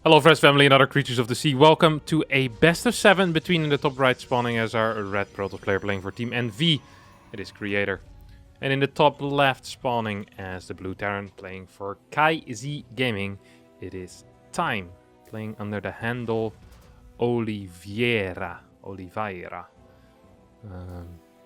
Hello Fresh family and other creatures of the sea, welcome to a best of 7 between in the top right spawning as our red Protoss player playing for Team NV, it is Creator. And in the top left spawning as the blue Terran playing for Kai Z Gaming, it is Time, playing under the handle Oliveira.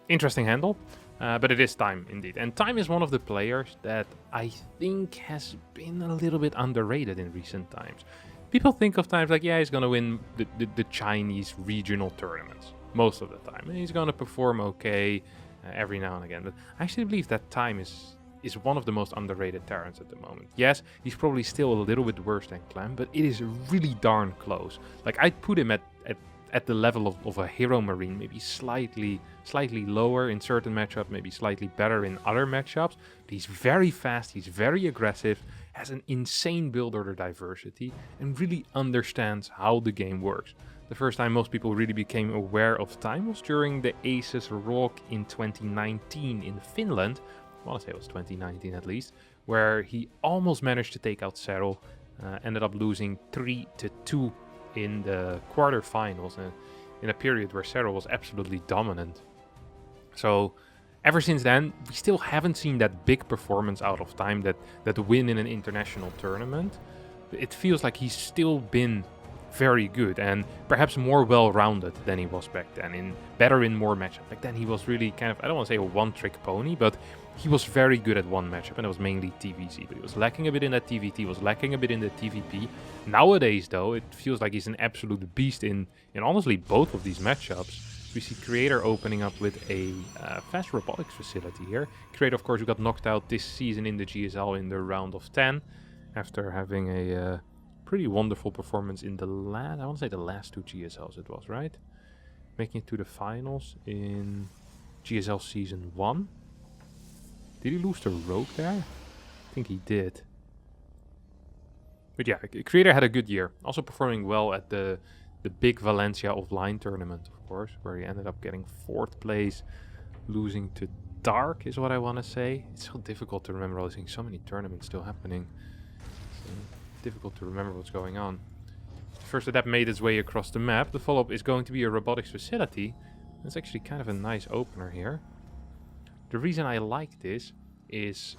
Interesting handle, but it is Time indeed. And Time is one of the players that I think has been a little bit underrated in recent times. People think of times like, yeah, he's going to win the Chinese regional tournaments most of the time. And he's going to perform okay every now and again. But I actually believe that Time is one of the most underrated Terrans at the moment. Yes, he's probably still a little bit worse than Clem, but it is really darn close. Like, I'd put him at the level of a Hero Marine, maybe slightly lower in certain matchups, maybe slightly better in other matchups. But he's very fast, he's very aggressive, has an insane build order diversity, and really understands how the game works. The first time most people really became aware of Time was during the Aces Rock in 2019 in Finland. I want to say it was 2019 at least, where he almost managed to take out Cyril, ended up losing 3-2 in the quarterfinals, in a period where Cyril was absolutely dominant. So ever since then, we still haven't seen that big performance out of Time, that win in an international tournament. It feels like he's still been very good and perhaps more well-rounded than he was back then, better in more matchups. Back then he was really kind of, I don't want to say a one-trick pony, but he was very good at one matchup, and it was mainly TVC. But he was lacking a bit in that TVT, was lacking a bit in the TVP. Nowadays, though, it feels like he's an absolute beast in honestly both of these matchups. We see Creator opening up with a fast robotics facility here. Creator, of course, who got knocked out this season in the GSL in the round of 10 after having a pretty wonderful performance in the last, I want to say the last two GSLs it was, right? Making it to the finals in GSL Season 1. Did he lose to Rogue there? I think he did. But yeah, Creator had a good year. Also performing well at the big Valencia offline tournament, of course, where he ended up getting 4th place, losing to Dark is what I want to say. It's so difficult to remember all these things. So many tournaments still happening. So difficult to remember what's going on. First that made its way across the map. The follow-up is going to be a robotics facility. It's actually kind of a nice opener here. The reason I like this is,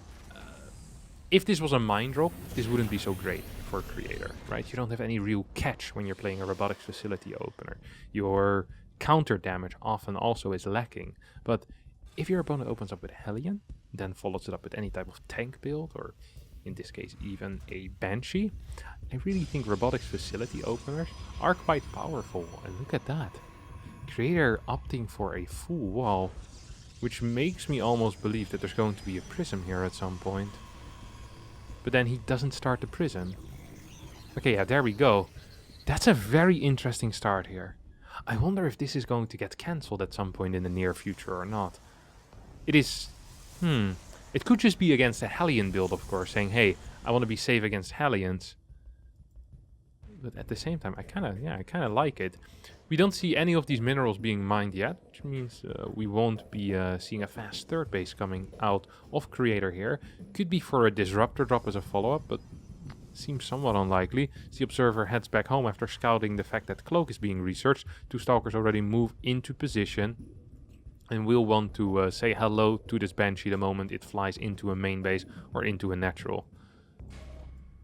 if this was a mine drop, this wouldn't be so great for Creator, right? You don't have any real catch when you're playing a robotics facility opener. Your counter damage often also is lacking. But if your opponent opens up with Hellion, then follows it up with any type of tank build, or in this case even a Banshee, I really think robotics facility openers are quite powerful. And look at that. Creator opting for a full wall, which makes me almost believe that there's going to be a prism here at some point. But then he doesn't start the prism. Okay, yeah, there we go. That's a very interesting start here. I wonder if this is going to get cancelled at some point in the near future or not. It is... It could just be against a Hellion build, of course, saying, hey, I want to be safe against Hellions. But at the same time, I kind of like it. We don't see any of these minerals being mined yet, which means we won't be seeing a fast third base coming out of Creator here. Could be for a disruptor drop as a follow-up, but seems somewhat unlikely. The Observer heads back home after scouting the fact that Cloak is being researched. 2 Stalkers already move into position, and we'll want to say hello to this Banshee the moment it flies into a main base or into a natural.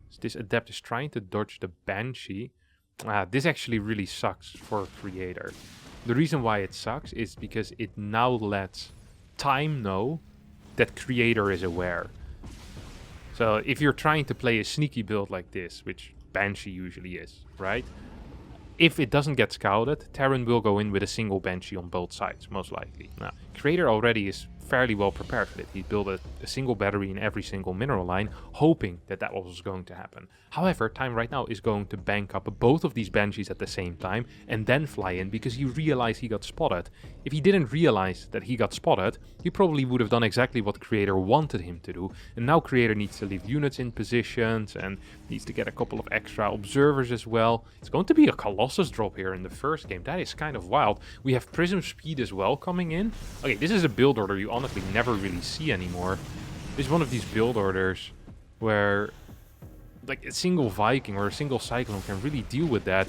So this Adept is trying to dodge the Banshee. This actually really sucks for Creator. The reason why it sucks is because it now lets Time know that Creator is aware. So if you're trying to play a sneaky build like this, which Banshee usually is, right? If it doesn't get scouted, Terran will go in with a single Banshee on both sides, most likely. Now, Creator already is fairly well prepared for it. He built a single battery in every single mineral line, hoping that was going to happen. However, Time right now is going to bank up both of these Banshees at the same time and then fly in because he realized he got spotted. If he didn't realize that he got spotted, he probably would have done exactly what Creator wanted him to do. And now Creator needs to leave units in positions and needs to get a couple of extra observers as well. It's going to be a Colossus drop here in the first game. That is kind of wild. We have Prism Speed as well coming in. Okay, this is a build order you honestly never really see anymore. This is one of these build orders where like a single Viking or a single Cyclone can really deal with that.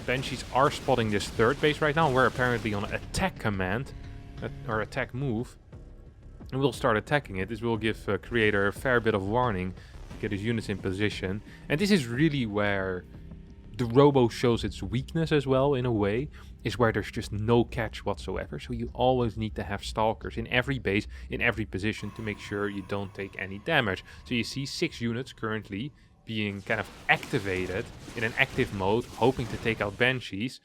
Banshees are spotting this third base right now. We're apparently on attack command, or attack move. And we'll start attacking it. This will give Creator a fair bit of warning to get his units in position. And this is really where the Robo shows its weakness as well, in a way, is where there's just no catch whatsoever. So you always need to have Stalkers in every base, in every position, to make sure you don't take any damage. So you see 6 units currently being kind of activated in an active mode, hoping to take out Banshees.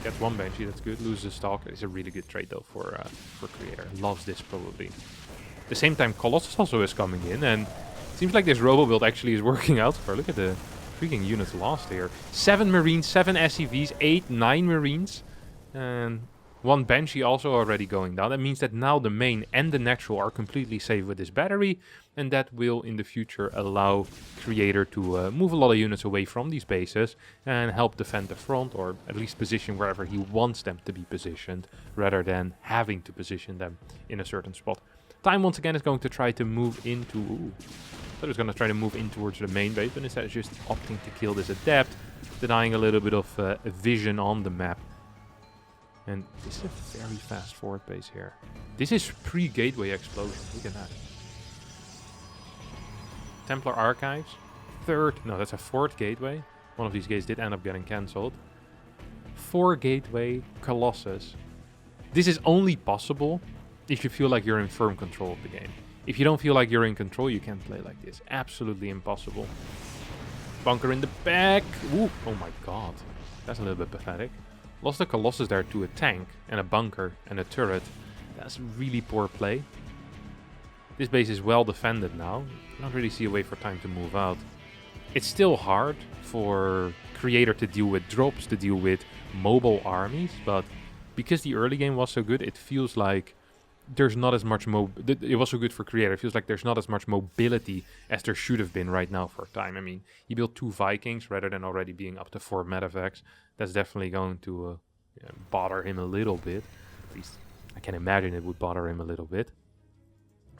Gets 1 Banshee, that's good. Loses a Stalker. It's a really good trade though for Creator. Loves this probably. At the same time, Colossus also is coming in, and it seems like this Robo build actually is working out for. Look at the freaking units lost here. 7 Marines, 7 SCVs, 8, 9 Marines, and 1 Banshee also already going down. That means that now the main and the natural are completely safe with this battery, and that will in the future allow Creator to move a lot of units away from these bases and help defend the front, or at least position wherever he wants them to be positioned, rather than having to position them in a certain spot. Time once again is going to try to move into... I thought it was going to try to move in towards the main base, but instead it's just opting to kill this Adept, denying a little bit of vision on the map. And this is a very fast forward base here. This is pre-gateway explosion. Look at that. Templar Archives. That's a 4th gateway. One of these gates did end up getting cancelled. 4 gateway Colossus. This is only possible if you feel like you're in firm control of the game. If you don't feel like you're in control, you can't play like this. Absolutely impossible. Bunker in the back. Ooh, oh my god. That's a little bit pathetic. Lost the Colossus there to a tank and a bunker and a turret. That's really poor play. This base is well defended now. I don't really see a way for time to move out. It's still hard for Creator to deal with drops, to deal with mobile armies, but because the early game was so good, it feels like there's not as much it was so good for Creator. It feels like there's not as much mobility as there should have been right now for time. I mean, he built 2 Vikings rather than already being up to 4 medevacs. That's definitely going to bother him a little bit. At least I can imagine it would bother him a little bit.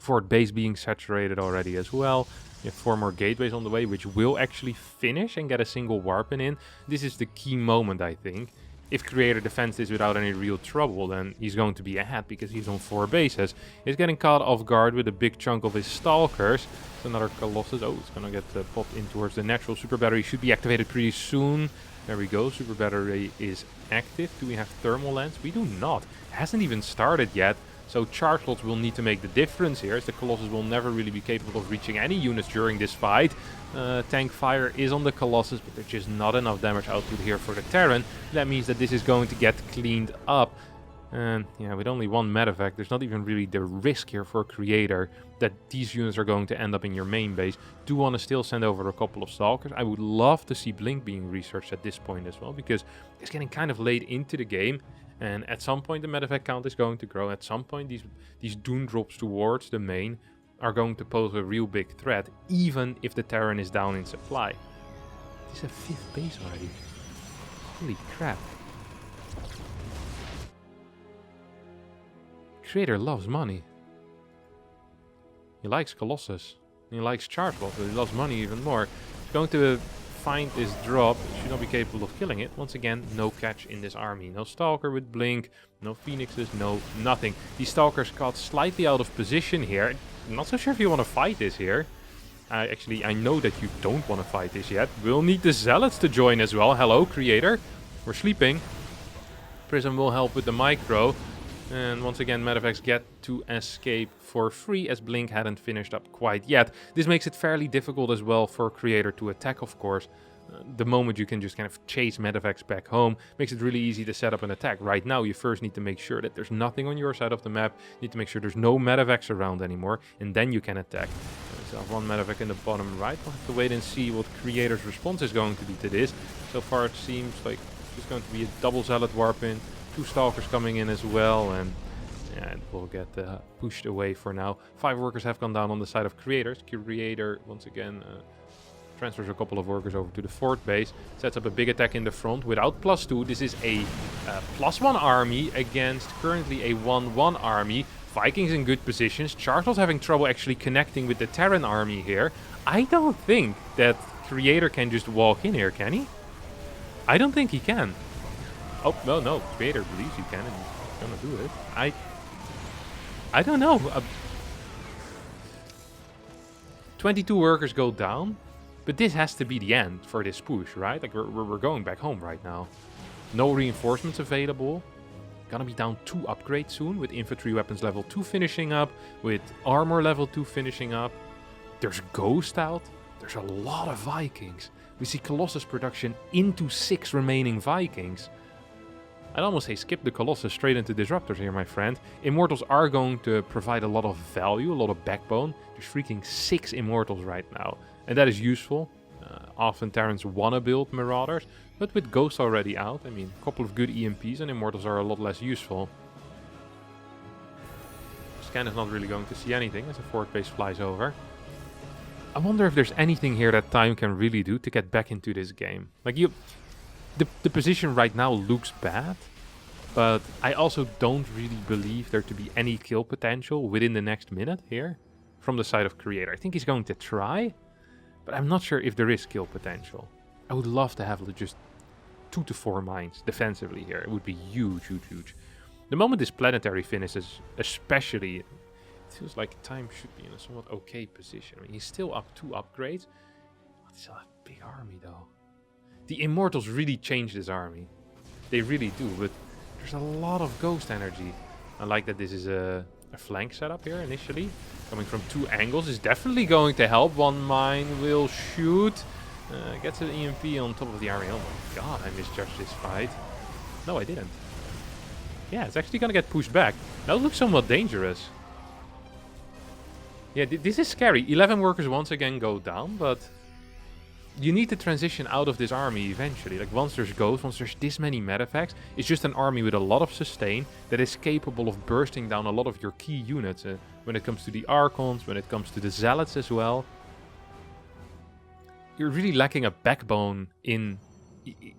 4th base being saturated already as well. You have 4 more gateways on the way, which will actually finish and get a single Warpin in. This is the key moment, I think. If Creator defends this without any real trouble, then he's going to be ahead because he's on 4 bases. He's getting caught off guard with a big chunk of his Stalkers. It's another Colossus. Oh, it's going to get popped in towards the natural. Super Battery should be activated pretty soon. There we go. Super Battery is active. Do we have Thermal Lens? We do not. It hasn't even started yet. So charge slots will need to make the difference here, as the Colossus will never really be capable of reaching any units during this fight. Tank fire is on the Colossus, but there's just not enough damage output here for the Terran. That means that this is going to get cleaned up. And yeah, with only 1 medevac, there's not even really the risk here for Creator that these units are going to end up in your main base. Do want to still send over a couple of Stalkers. I would love to see Blink being researched at this point as well, because it's getting kind of late into the game. And at some point the medevac count is going to grow. At some point these Doom drops towards the main are going to pose a real big threat, even if the Terran is down in supply. This is a 5th base already. Holy crap. Creator loves money. He likes Colossus. He likes charge slots, but he loves money even more. He's going to find this drop. Should not be capable of killing it. Once again, no catch in this army. No Stalker with Blink, no Phoenixes, no nothing. These Stalkers got slightly out of position here. I'm not so sure if you want to fight this here. Actually, I know that you don't want to fight this yet. We'll need the Zealots to join as well. Hello, Creator. We're sleeping. Prism will help with the micro. And once again, medevacs get to escape for free, as Blink hadn't finished up quite yet. This makes it fairly difficult as well for Creator to attack, of course. The moment you can just kind of chase medevacs back home, makes it really easy to set up an attack. Right now, you first need to make sure that there's nothing on your side of the map. You need to make sure there's no medevacs around anymore, and then you can attack. So 1 medevac in the bottom right. We'll have to wait and see what Creator's response is going to be to this. So far, it seems like it's going to be a double Zealot Warpin. 2 Stalkers coming in as well, and yeah, it will get pushed away for now. 5 workers have gone down on the side of Creators. Creator, once again, transfers a couple of workers over to the 4th base. Sets up a big attack in the front without +2. This is a +1 army against currently a 1-1 army. Vikings in good positions. Charles having trouble actually connecting with the Terran army here. I don't think that Creator can just walk in here, can he? I don't think he can. Oh, no. Creator believes he can and he's gonna do it. I don't know. 22 workers go down. But this has to be the end for this push, right? Like, we're going back home right now. No reinforcements available. Gonna be down 2 upgrades soon, with infantry weapons level 2 finishing up, with armor level 2 finishing up. There's Ghost out. There's a lot of Vikings. We see Colossus production into 6 remaining Vikings. I'd almost say skip the Colossus straight into Disruptors here, my friend. Immortals are going to provide a lot of value, a lot of backbone. There's freaking 6 Immortals right now. And that is useful. Often Terrans want to build Marauders, but with Ghost already out, I mean, a couple of good EMPs and Immortals are a lot less useful. Scan is not really going to see anything as the forward base flies over. I wonder if there's anything here that time can really do to get back into this game. Like, the position right now looks bad, but I also don't really believe there to be any kill potential within the next minute here from the side of Creator. I think he's going to try, but I'm not sure if there is kill potential. I would love to have just 2 to 4 mines defensively here. It would be huge. The moment this planetary finishes, especially, it feels like time should be in a somewhat okay position. I mean, he's still up 2 upgrades. But still a big army, though. The Immortals really change this army. They really do, but there's a lot of Ghost energy. I like that this is a flank setup here initially. Coming from 2 angles is definitely going to help. 1 mine will shoot. Gets an EMP on top of the army. Oh my god, I misjudged this fight. No, I didn't. Yeah, it's actually going to get pushed back. That looks somewhat dangerous. Yeah, this is scary. 11 workers once again go down, but you need to transition out of this army eventually. Like, once there's Ghost, once there's this many medevacts, it's just an army with a lot of sustain that is capable of bursting down a lot of your key units. When it comes to the Archons, when it comes to the Zealots as well. You're really lacking a backbone in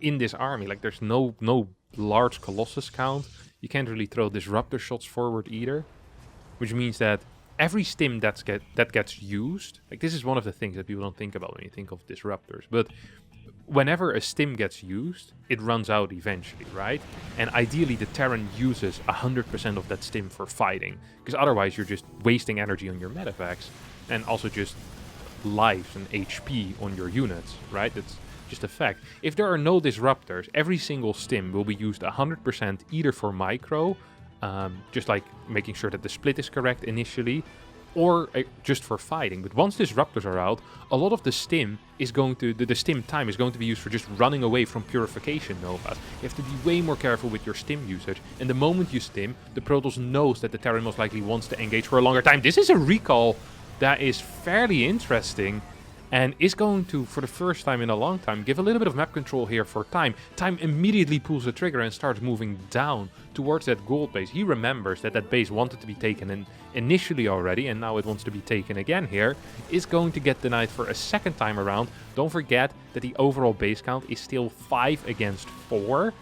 this army. Like, there's no large Colossus count. You can't really throw Disruptor shots forward either. Which means that every stim that gets used, like, this is one of the things that people don't think about when you think of Disruptors, but whenever a stim gets used, it runs out eventually, right? And ideally the Terran uses 100% of that stim for fighting, because otherwise you're just wasting energy on your medevacts, and also just lives and HP on your units, right? That's just a fact. If there are no Disruptors, every single stim will be used 100% either for micro, just like making sure that the split is correct initially, or just for fighting. But once Disruptors are out, a lot of the stim is going to, the stim time is going to be used for just running away from Purification Novas. You have to be way more careful with your stim usage, and the moment you stim, the Protoss knows that the Terran most likely wants to engage for a longer time. This is a recall that is fairly interesting, and is going to, for the first time in a long time, give a little bit of map control here for Time. Time immediately pulls the trigger and starts moving down towards that gold base. He remembers that that base wanted to be taken in initially already, and now it wants to be taken again here. Is going to get denied for a second time around. Don't forget that the overall base count is still 5 against 4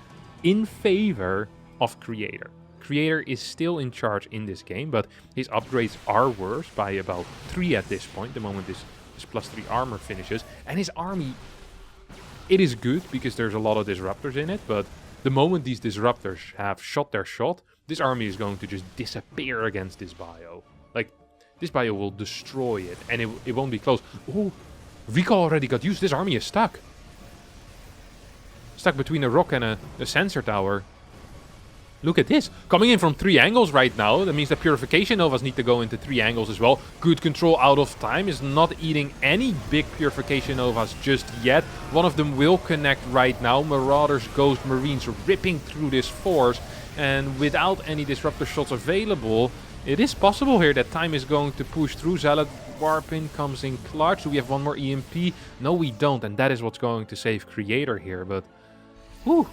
in favor of Creator. Creator is still in charge in this game, but his upgrades are worse by about 3 at this point, the moment this +3 armor finishes. And his army, it is good because there's a lot of Disruptors in it, but the moment these Disruptors have shot their shot, this army is going to just disappear against this bio. Like, this bio will destroy it, and it won't be close. Oh, recall already got used. This army is stuck. Stuck between a rock and a sensor tower. Look at this. Coming in from 3 angles right now. That means that Purification Novas need to go into 3 angles as well. Good control out of Time. Is not eating any big Purification Novas just yet. One of them will connect right now. Marauders, Ghost, Marines ripping through this force. And without any Disruptor shots available, it is possible here that Time is going to push through. Zealot Warpin comes in clutch. Do we have one more EMP? No, we don't. And that is what's going to save Creator here. But, whew,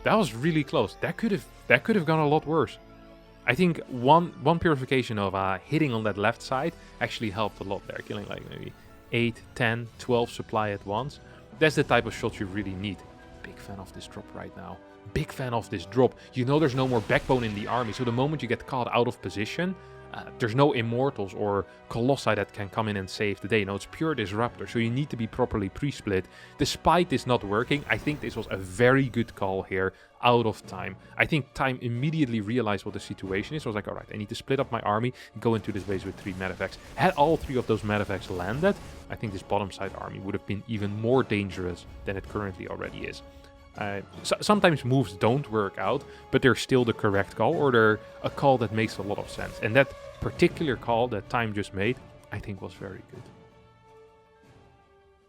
that was really close. That could have gone a lot worse. I think one Purification Nova hitting on that left side actually helped a lot there, killing like maybe 8, 10, 12 supply at once. That's the type of shot you really need. big fan of this drop right now. Big fan of this drop. You know there's no more backbone in the army, so the moment you get caught out of position, there's no immortals or colossi that can come in and save the day. No, it's pure disruptor, so you need to be properly pre-split. Despite this not working, I think this was a very good call here out of Time. I think Time immediately realized what the situation is. I was like, all right, I need to split up my army and go into this base with 3 medevacs. Had all 3 of those medevacs landed, I think this bottom side army would have been even more dangerous than it currently already is. Sometimes moves don't work out, but they're still the correct call, or they're a call that makes a lot of sense. And that particular call that Time just made, I think was very good.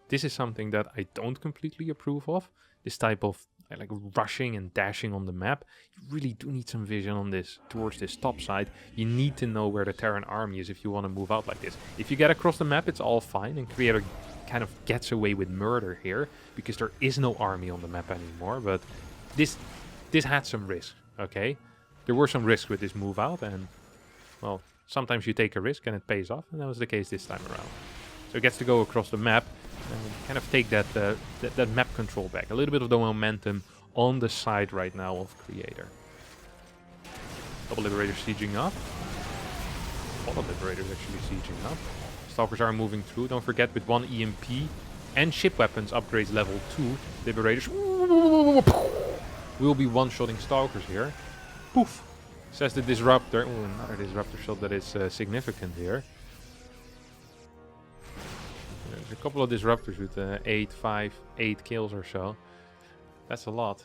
This is something that I don't completely approve of. This type of like rushing and dashing on the map. You really do need some vision on this, towards this top side. You need to know where the Terran army is if you want to move out like this. If you get across the map, it's all fine, and Creator kind of gets away with murder here because there is no army on the map anymore. But this had some risk, okay? There were some risks with this move out, and well, sometimes you take a risk and it pays off, and that was the case this time around. So it gets to go across the map and kind of take that map control back. A little bit of the momentum on the side right now of Creator. Double Liberators sieging up. A lot of Liberators actually sieging up. Stalkers are moving through. Don't forget, with 1 EMP and ship weapons upgrades level 2, Liberators will be one-shotting Stalkers here. Poof! Says the Disruptor. Ooh, another Disruptor shot that is significant here. There's a couple of Disruptors with 8 kills or so. That's a lot.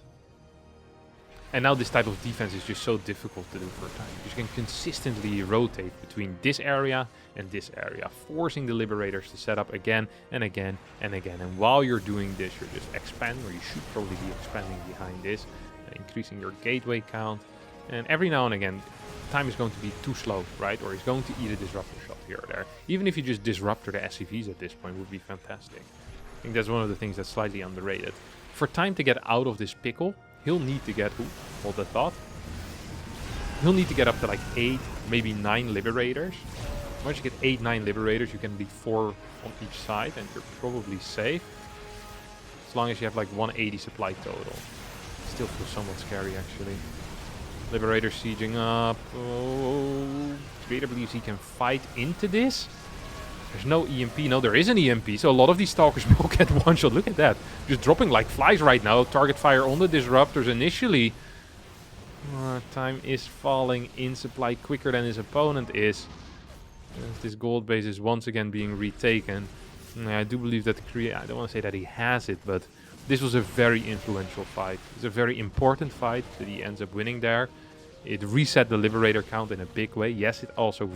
And now this type of defense is just so difficult to do for Time. You can consistently rotate between this area and this area, forcing the Liberators to set up again and again and again. And while you're doing this, you're just expanding, or you should probably be expanding behind this, increasing your gateway count. And every now and again, Time is going to be too slow, right? Or he's going to eat a Disruptor shot here or there. Even if you just Disruptor the SCVs at this point, would be fantastic. I think that's one of the things that's slightly underrated. For Time to get out of this pickle, he'll need to get, hold that thought, he'll need to get up to like 8, maybe 9 Liberators. Once you get 8, 9 Liberators, you can be 4 on each side, and you're probably safe. As long as you have like 180 supply total. Still feels somewhat scary, actually. Liberator sieging up. Oh, Creator believes he can fight into this. There's no EMP. No, there is an EMP, so a lot of these Stalkers will get one shot. Look at that. Just dropping like flies right now. Target fire on the Disruptors initially. Time is falling in supply quicker than his opponent is. As this gold base is once again being retaken. I do believe that I don't want to say that he has it, but this was a very influential fight. It's a very important fight that he ends up winning there. It reset the Liberator count in a big way. Yes, it also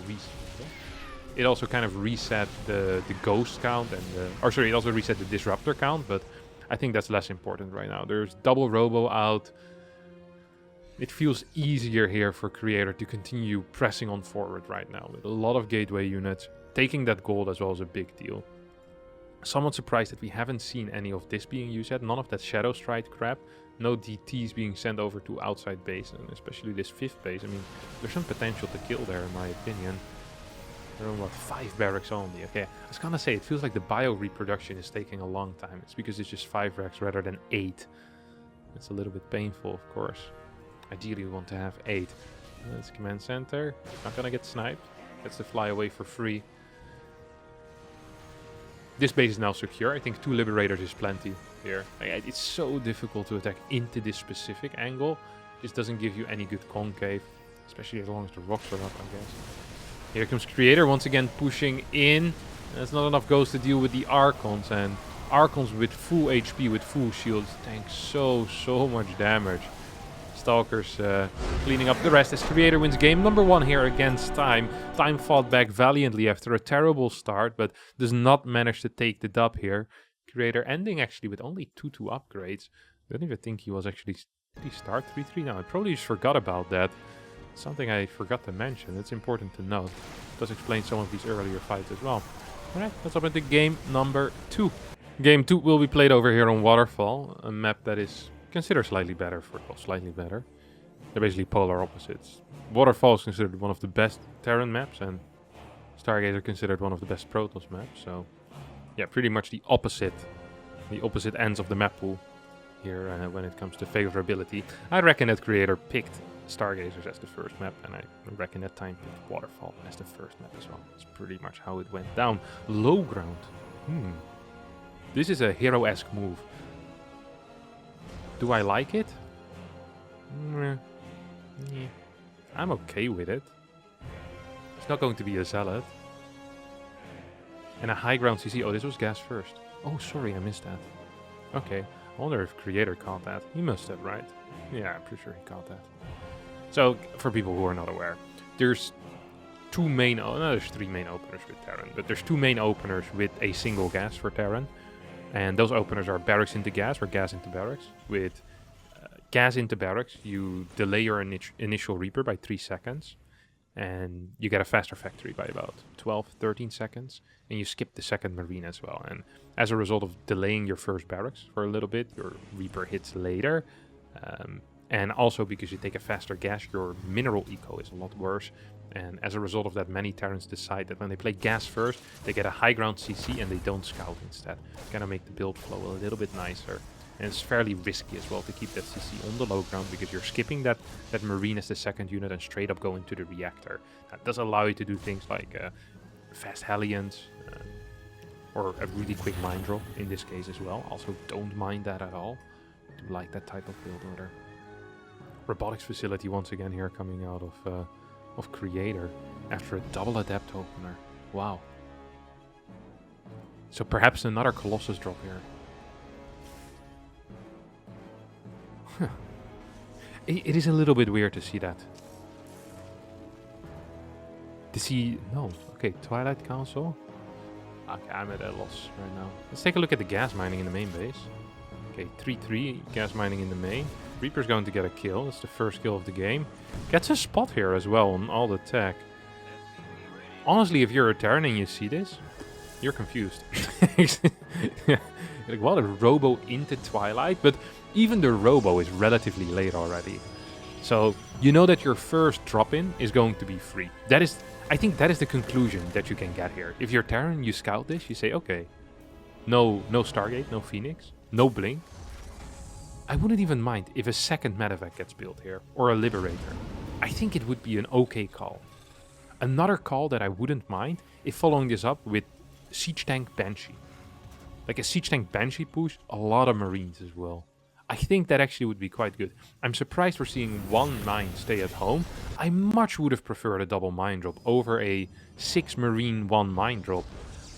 kind of reset the Ghost count and it also reset the Disruptor count, but I think that's less important right now. There's double Robo out. It feels easier here for Creator to continue pressing on forward right now with a lot of gateway units. Taking that gold as well is a big deal. Somewhat surprised that we haven't seen any of this being used yet. None of that Shadow Strike crap. No DTs being sent over to outside base, and especially this 5th base. I mean, there's some potential to kill there in my opinion. There are, 5 barracks only. Okay, I was gonna say, it feels like the bio reproduction is taking a long time. It's because it's just 5 racks rather than 8. It's a little bit painful, of course. Ideally, we want to have 8. That's command center. Not gonna get sniped. Gets to fly away for free. This base is now secure. I think 2 Liberators is plenty here. It's so difficult to attack into this specific angle. This doesn't give you any good concave, especially as long as the rocks are up, I guess. Here comes Creator once again pushing in. There's not enough ghosts to deal with the Archons, and Archons with full HP, with full shields, tank so much damage. Stalkers cleaning up the rest as Creator wins game number 1 here against Time. Time fought back valiantly after a terrible start, but does not manage to take the dub here. Creator ending actually with only 2-2 upgrades. I don't even think he was actually... Did he start 3-3? No, I probably just forgot about that. Something I forgot to mention. It's important to note. It does explain some of these earlier fights as well. Alright, let's hop into game number 2. Game 2 will be played over here on Waterfall, a map that is considered slightly better. They're basically polar opposites. Waterfall is considered one of the best Terran maps, and Stargazer considered one of the best Protoss maps. So, yeah, pretty much the opposite ends of the map pool. here when it comes to favorability. I reckon that creator picked Stargazers as the first map, and I reckon that time picked Waterfall as the first map as well. That's pretty much how it went down. Low ground. This is a hero-esque move. Do I like it? I'm okay with it. It's not going to be a salad. And a high ground CC. Oh, this was gas first. Oh, sorry, I missed that. Okay, I wonder if creator caught that. He must have, right? Yeah, I'm pretty sure he caught that. So, for people who are not aware, there's two main... Oh, no, there's three main openers with Terran. But there's two main openers with a single gas for Terran. And those openers are barracks into gas or gas into barracks. With gas into barracks, you delay your initial Reaper by 3 seconds. And you get a faster factory by about 12, 13 seconds. And you skip the second Marine as well. And as a result of delaying your first barracks for a little bit, your Reaper hits later. And also because you take a faster gas, your mineral eco is a lot worse. And as a result of that, many Terrans decide that when they play gas first, they get a high ground CC and they don't scout instead. Kind of make the build flow a little bit nicer. And it's fairly risky as well to keep that CC on the low ground because you're skipping that Marine as the second unit and straight up going to the reactor. That does allow you to do things like fast Hellions or a really quick mine drop in this case as well. Also don't mind that at all. I do like that type of build order. Robotics facility once again here coming out of creator after a double adept opener. Wow. So perhaps another Colossus drop here. Huh. It is a little bit weird to see that. To see... No. Okay, Twilight Council. Okay, I'm at a loss right now. Let's take a look at the gas mining in the main base. Okay, 3-3 gas mining in the main. Reaper's going to get a kill. That's the first kill of the game. Gets a spot here as well on all the tech. Honestly, if you're a Terran and you see this, you're confused. Like, what a Robo into Twilight? But even the Robo is relatively late already. So, you know that your first drop-in is going to be free. That is, I think that is the conclusion that you can get here. If you're Terran, you scout this, you say, okay, no Stargate, no Phoenix, no Blink. I wouldn't even mind if a second medevac gets built here, or a Liberator. I think it would be an okay call. Another call that I wouldn't mind if following this up with Siege Tank Banshee. Like a Siege Tank Banshee push, a lot of Marines as well. I think that actually would be quite good. I'm surprised we're seeing 1-9 stay at home. I much would have preferred a double mine drop over a 6 Marine 1 mine drop.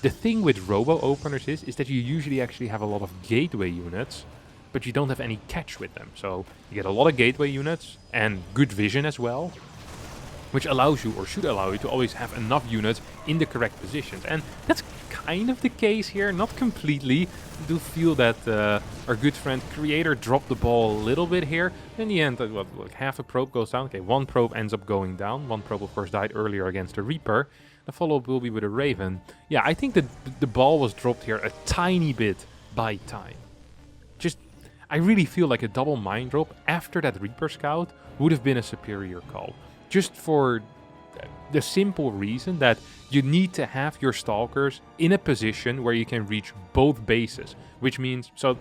The thing with Robo openers is that you usually actually have a lot of gateway units, but you don't have any catch with them. So you get a lot of gateway units and good vision as well, which allows you, or should allow you, to always have enough units in the correct positions. And that's kind of the case here, not completely. I do feel that our good friend Creator dropped the ball a little bit here. In the end, like half a probe goes down. Okay, one probe ends up going down. One probe, of course, died earlier against a Reaper. The follow-up will be with a Raven. Yeah, I think that the ball was dropped here a tiny bit by time. I really feel like a double mine drop after that Reaper scout would have been a superior call. Just for the simple reason that you need to have your Stalkers in a position where you can reach both bases. Which means, so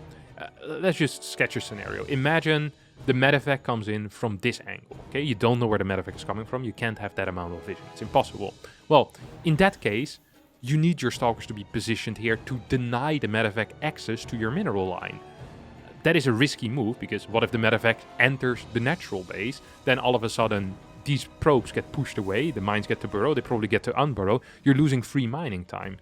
let's just sketch a scenario. Imagine the medevac comes in from this angle. Okay, you don't know where the medevac is coming from. You can't have that amount of vision. It's impossible. Well, in that case, you need your Stalkers to be positioned here to deny the medevac access to your mineral line. That is a risky move, because what if the medevac enters the natural base? Then all of a sudden, these probes get pushed away, the mines get to burrow, they probably get to unburrow, you're losing free mining time.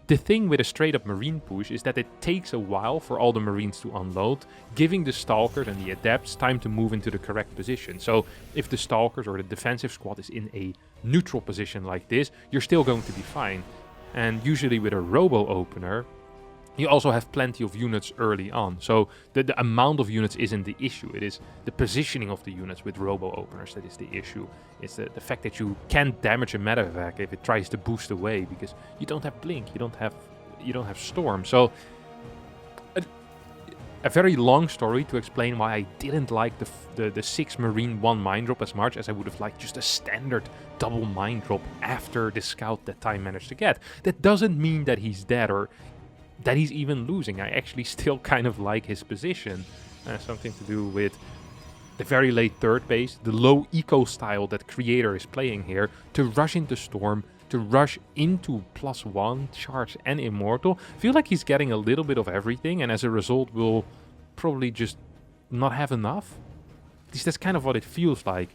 The thing with a straight-up Marine push is that it takes a while for all the Marines to unload, giving the Stalkers and the Adepts time to move into the correct position. So if the Stalkers or the defensive squad is in a neutral position like this, you're still going to be fine. And usually with a Robo opener, you also have plenty of units early on. So the amount of units isn't the issue. It is the positioning of the units with Robo openers that is the issue. It's the fact that you can't damage a medevac if it tries to boost away, because you don't have Blink, you don't have Storm. So a very long story to explain why I didn't like the 6 Marine 1 mine drop as much as I would have liked just a standard double mine drop after the scout that Time managed to get. That doesn't mean that he's dead or that he's even losing. I actually still kind of like his position. Something to do with the very late third base, the low eco style that Creator is playing here, to rush into Storm, to rush into +1, Charge and Immortal. I feel like he's getting a little bit of everything, and as a result will probably just not have enough. At least that's kind of what it feels like.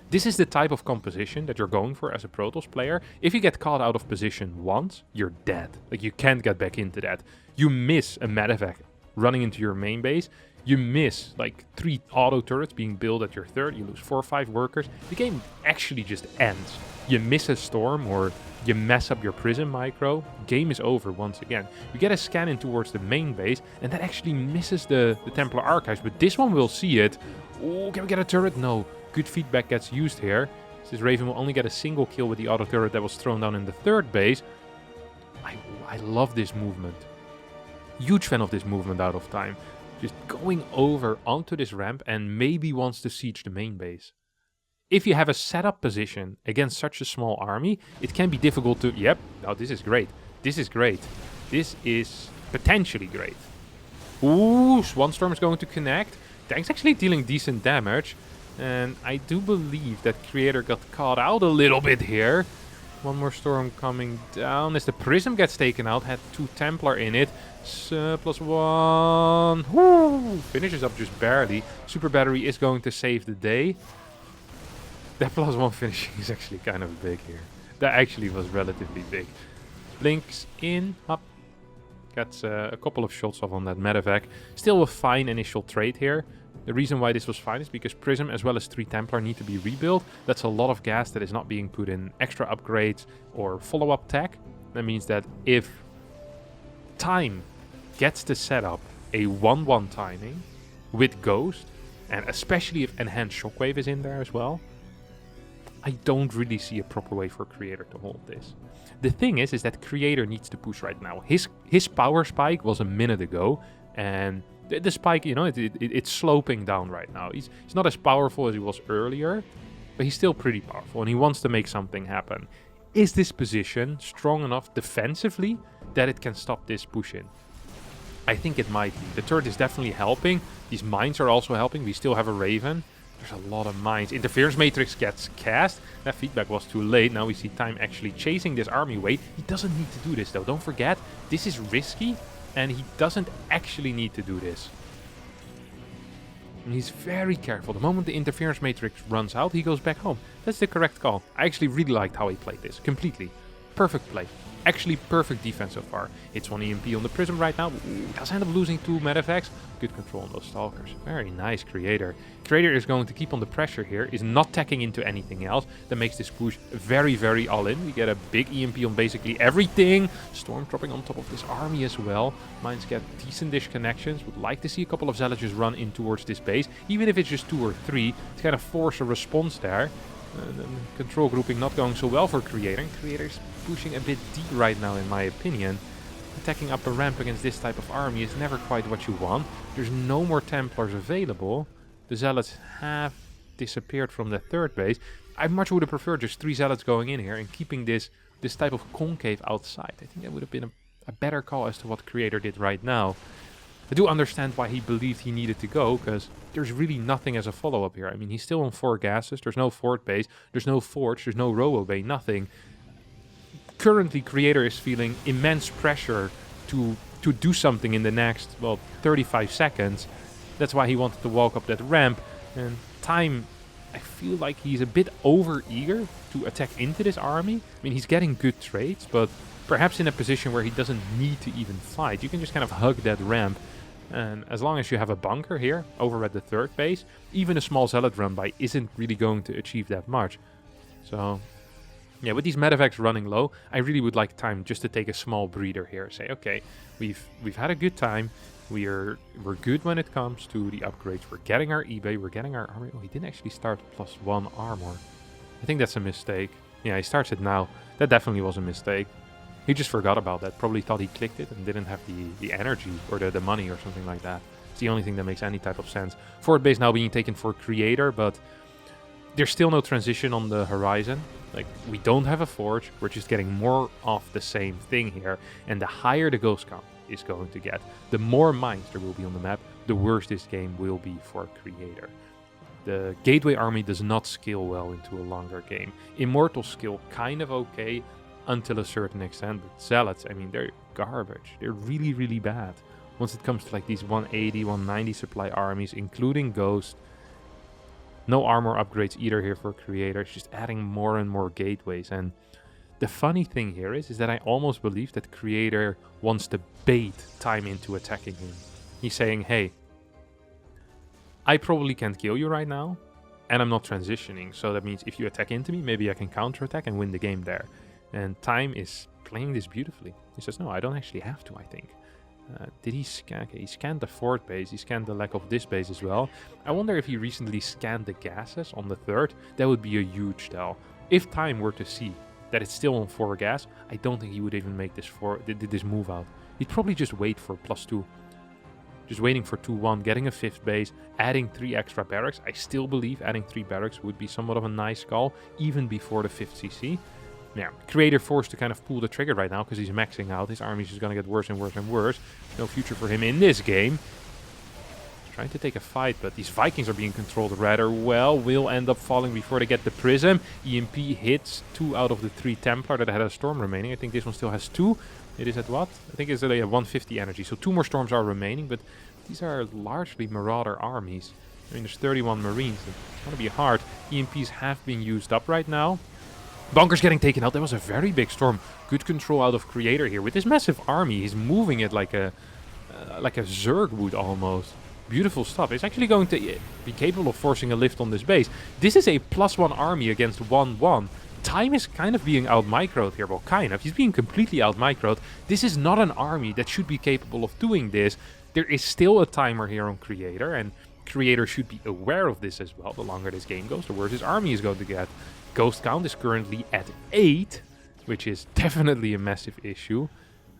This is the type of composition that you're going for as a Protoss player. If you get caught out of position once, you're dead. Like, you can't get back into that. You miss a medevac running into your main base. You miss like 3 auto turrets being built at your third. You lose 4 or 5 workers. The game actually just ends. You miss a storm or you mess up your prism micro. Game is over once again. You get a scan in towards the main base, and that actually misses the Templar Archives. But this one will see it. Oh, can we get a turret? No. Good feedback gets used here. This Raven will only get a single kill with the auto turret that was thrown down in the third base. I love this movement. Huge fan of this movement out of time. Just going over onto this ramp and maybe wants to siege the main base. If you have a setup position against such a small army, it can be difficult to... Yep, oh, this is great. This is great. This is potentially great. Ooh, Swanstorm is going to connect. Tank's actually dealing decent damage. And I do believe that Creator got caught out a little bit here. One more storm coming down as the Prism gets taken out. Had 2 Templar in it. +1. Woo! Finishes up just barely. Super Battery is going to save the day. That +1 finishing is actually kind of big here. That actually was relatively big. Blinks in. Up. Gets a couple of shots off on that medevac. Still a fine initial trade here. The reason why this was fine is because Prism as well as 3 Templar need to be rebuilt. That's a lot of gas that is not being put in extra upgrades or follow-up tech. That means that if Time gets to set up a 1-1 timing with Ghost, and especially if Enhanced Shockwave is in there as well, I don't really see a proper way for Creator to hold this. The thing is that Creator needs to push right now. His power spike was a minute ago, and the spike, you know, it's sloping down right now. He's not as powerful as he was earlier, but he's still pretty powerful, and he wants to make something happen. Is this position strong enough defensively that it can stop this push-in? I think it might be. The turret is definitely helping. These mines are also helping. We still have a Raven. There's a lot of mines. Interference Matrix gets cast. That feedback was too late. Now we see Time actually chasing this army away. He doesn't need to do this though. Don't forget, this is risky. And he doesn't actually need to do this. And he's very careful. The moment the interference matrix runs out, he goes back home. That's the correct call. I actually really liked how he played this. Completely. Perfect play. Actually perfect defense so far. Hits 1 EMP on the Prism right now. Ooh, does end up losing 2 medevacs. Good control on those Stalkers. Very nice, Creator. Creator is going to keep on the pressure here. Is not tacking into anything else. That makes this push very, very all-in. We get a big EMP on basically everything. Storm dropping on top of this army as well. Mines get decent-ish connections. Would like to see a couple of Zealots just run in towards this base. Even if it's just 2 or 3. To kind of force a response there. Control grouping not going so well for Creator. And Creator's pushing a bit deep right now, in my opinion. Attacking up a ramp against this type of army is never quite what you want. There's no more Templars available. The Zealots have disappeared from the third base. I much would have preferred just 3 Zealots going in here and keeping this type of concave outside. I think that would have been a better call as to what Creator did right now. I do understand why he believed he needed to go, because there's really nothing as a follow-up here. I mean, he's still on 4 gases. There's no fort base. There's no forge. There's no robo bay. Nothing. Currently, Creator is feeling immense pressure to do something in the next, well, 35 seconds. That's why he wanted to walk up that ramp. And Time, I feel like he's a bit over-eager to attack into this army. I mean, he's getting good trades, but perhaps in a position where he doesn't need to even fight. You can just kind of hug that ramp. And as long as you have a bunker here, over at the third base, even a small Zealot run by isn't really going to achieve that much. So, yeah, with these medevacs running low, I really would like Time just to take a small breather here. Say, okay, we've had a good time. We're good when it comes to the upgrades. We're getting our eBay. We're getting our armor. Oh, he didn't actually start +1 armor. I think that's a mistake. Yeah, he starts it now. That definitely was a mistake. He just forgot about that. Probably thought he clicked it and didn't have the energy or the money or something like that. It's the only thing that makes any type of sense. Fort base now being taken for Creator, but there's still no transition on the horizon. Like, we don't have a forge. We're just getting more of the same thing here. And the higher the ghost count is going to get, the more mines there will be on the map, the worse this game will be for Creator. The Gateway army does not scale well into a longer game. Immortals scale kind of okay until a certain extent, but Zealots, I mean, they're garbage. They're really, really bad. Once it comes to like these 180, 190 supply armies, including Ghost. No armor upgrades either here for Creator. It's just adding more and more gateways. And the funny thing here is that I almost believe that Creator wants to bait Time into attacking him. He's saying, hey, I probably can't kill you right now, and I'm not transitioning. So that means if you attack into me, maybe I can counterattack and win the game there. And Time is playing this beautifully. He says, no, I don't actually have to, I think. Did he scan? Okay, he scanned the 4th base. He scanned the lack of this base as well. I wonder if he recently scanned the gases on the 3rd. That would be a huge tell. If Time were to see that it's still on 4 gas, I don't think he would even make this move out. He'd probably just wait for +2. Just waiting for 2-1, getting a 5th base, adding 3 extra barracks. I still believe adding 3 barracks would be somewhat of a nice call, even before the 5th CC. Yeah, Creator forced to kind of pull the trigger right now because he's maxing out. His army's just going to get worse and worse and worse. No future for him in this game. He's trying to take a fight, but these Vikings are being controlled rather well. Will end up falling before they get the Prism. EMP hits 2 out of the 3 Templar that had a Storm remaining. I think this one still has 2. It is at what? I think it's at 150 energy. So 2 more Storms are remaining, but these are largely Marauder armies. I mean, there's 31 Marines. It's going to be hard. EMPs have been used up right now. Bunkers getting taken out. That was a very big Storm. Good control out of Creator here. With this massive army, he's moving it like a Zerg would almost. Beautiful stuff. It's actually going to be capable of forcing a lift on this base. This is a +1 army against 1-1. Time is kind of being out-microed here. Well, kind of. He's being completely out-microed. This is not an army that should be capable of doing this. There is still a timer here on Creator, and Creator should be aware of this as well. The longer this game goes, the worse his army is going to get. Ghost count is currently at 8, which is definitely a massive issue.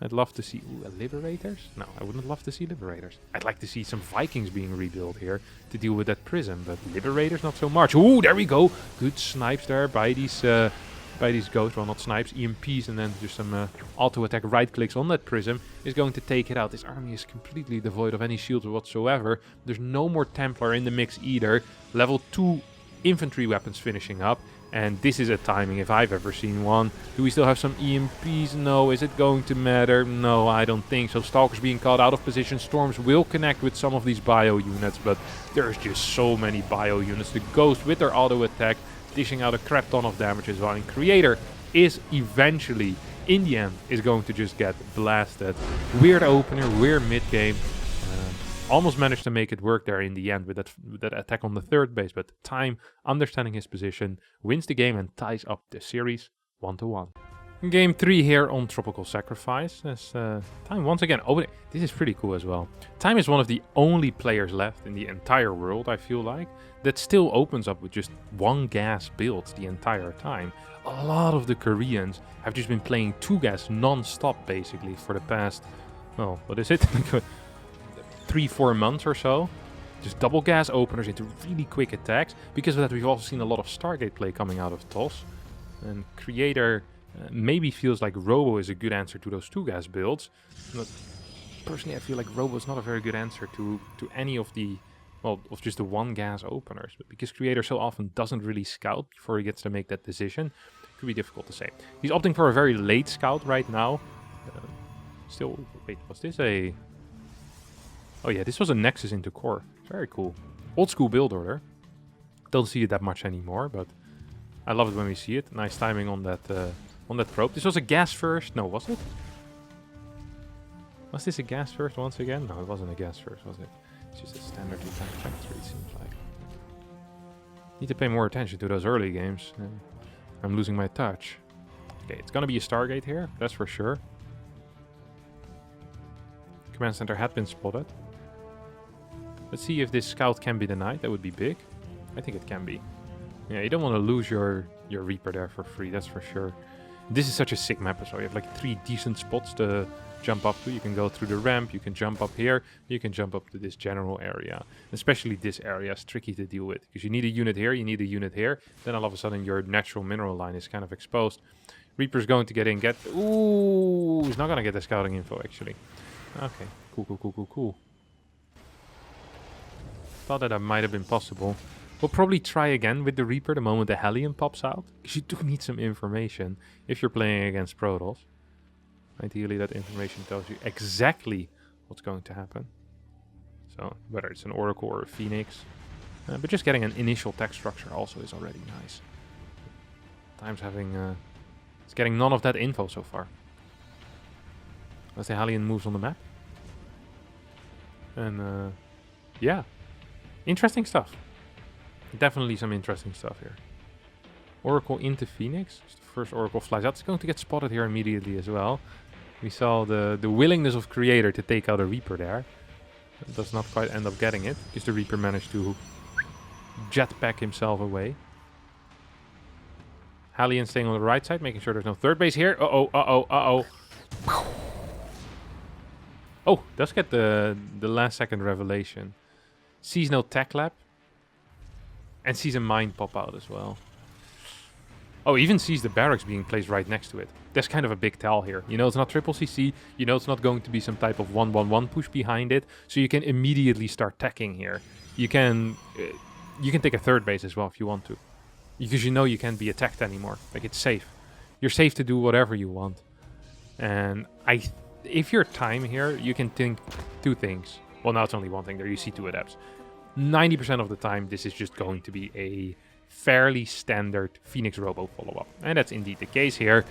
I'd love to see... Ooh, Liberators? No, I wouldn't love to see Liberators. I'd like to see some Vikings being rebuilt here to deal with that Prism, but Liberators not so much. Ooh, there we go! Good snipes there by these Ghosts. Well, not snipes, EMPs, and then just some auto-attack right-clicks on that Prism is going to take it out. This army is completely devoid of any shields whatsoever. There's no more Templar in the mix either. Level 2 infantry weapons finishing up. And this is a timing if I've ever seen one. Do we still have some EMPs? No. Is it going to matter? No, I don't think so. Stalkers being caught out of position. Storms will connect with some of these bio units, but there's just so many bio units. The Ghost with their auto attack dishing out a crap ton of damage as well. And Creator is eventually, in the end, is going to just get blasted. Weird opener, weird mid-game. Almost managed to make it work there in the end with that attack on the 3rd base, but Time, understanding his position, wins the game and ties up the series 1-1. Game 3 here on Tropical Sacrifice. As Time once again opening. This is pretty cool as well. Time is one of the only players left in the entire world, I feel like, that still opens up with just 1 gas build the entire time. A lot of the Koreans have just been playing 2 gas non-stop basically for the past, well, what is it? 3-4 months or so. Just double gas openers into really quick attacks. Because of that, we've also seen a lot of Stargate play coming out of TOS. And Creator maybe feels like Robo is a good answer to those 2 gas builds. But personally, I feel like Robo is not a very good answer to any of the, well, of just the 1 gas openers. But because Creator so often doesn't really scout before he gets to make that decision, it could be difficult to say. He's opting for a very late scout right now. Still, wait, was this a... Oh yeah, this was a Nexus into core. Very cool. Old school build order. Don't see it that much anymore, but I love it when we see it. Nice timing on that probe. This was a gas first. No, was it? Was this a gas first once again? No, it wasn't a gas first, was it? It's just a standard attack factory, it seems like. Need to pay more attention to those early games. I'm losing my touch. Okay, it's gonna be a Stargate here, that's for sure. Command center had been spotted. Let's see if this scout can be denied. That would be big. I think it can be. Yeah, you don't want to lose your Reaper there for free, that's for sure. This is such a sick map as well. You have like 3 decent spots to jump up to. You can go through the ramp, you can jump up here, you can jump up to this general area. Especially this area is tricky to deal with, because you need a unit here, you need a unit here. Then all of a sudden your natural mineral line is kind of exposed. Reaper's going to get in, Ooh, he's not going to get the scouting info actually. Okay, cool. Thought that might have been possible. We'll probably try again with the Reaper the moment the Hellion pops out. Because you do need some information if you're playing against Protoss. Ideally that information tells you exactly what's going to happen. So whether it's an Oracle or a Phoenix. But just getting an initial tech structure also is already nice. Times having... it's getting none of that info so far. As the Hellion moves on the map. And yeah. Interesting stuff. Definitely some interesting stuff here. Oracle into Phoenix. Just the first Oracle flies out. It's going to get spotted here immediately as well. We saw the willingness of Creator to take out a Reaper there. It does not quite end up getting it. Because the Reaper managed to jetpack himself away. Hellion staying on the right side, making sure there's no third base here. Uh-oh, uh-oh, uh-oh. Oh, does get the last second revelation. Sees no tech lab. And sees a mine pop out as well. Oh, even sees the barracks being placed right next to it. That's kind of a big tell here. You know it's not triple CC. You know it's not going to be some type of 1-1-1 push behind it. So you can immediately start teching here. You can take a third base as well if you want to. Because you know you can't be attacked anymore. Like, it's safe. You're safe to do whatever you want. And if you're time here, you can think two things. Well, now it's only one thing there. You see two adepts. 90% of the time, this is just going to be a fairly standard Phoenix Robo follow-up. And that's indeed the case here.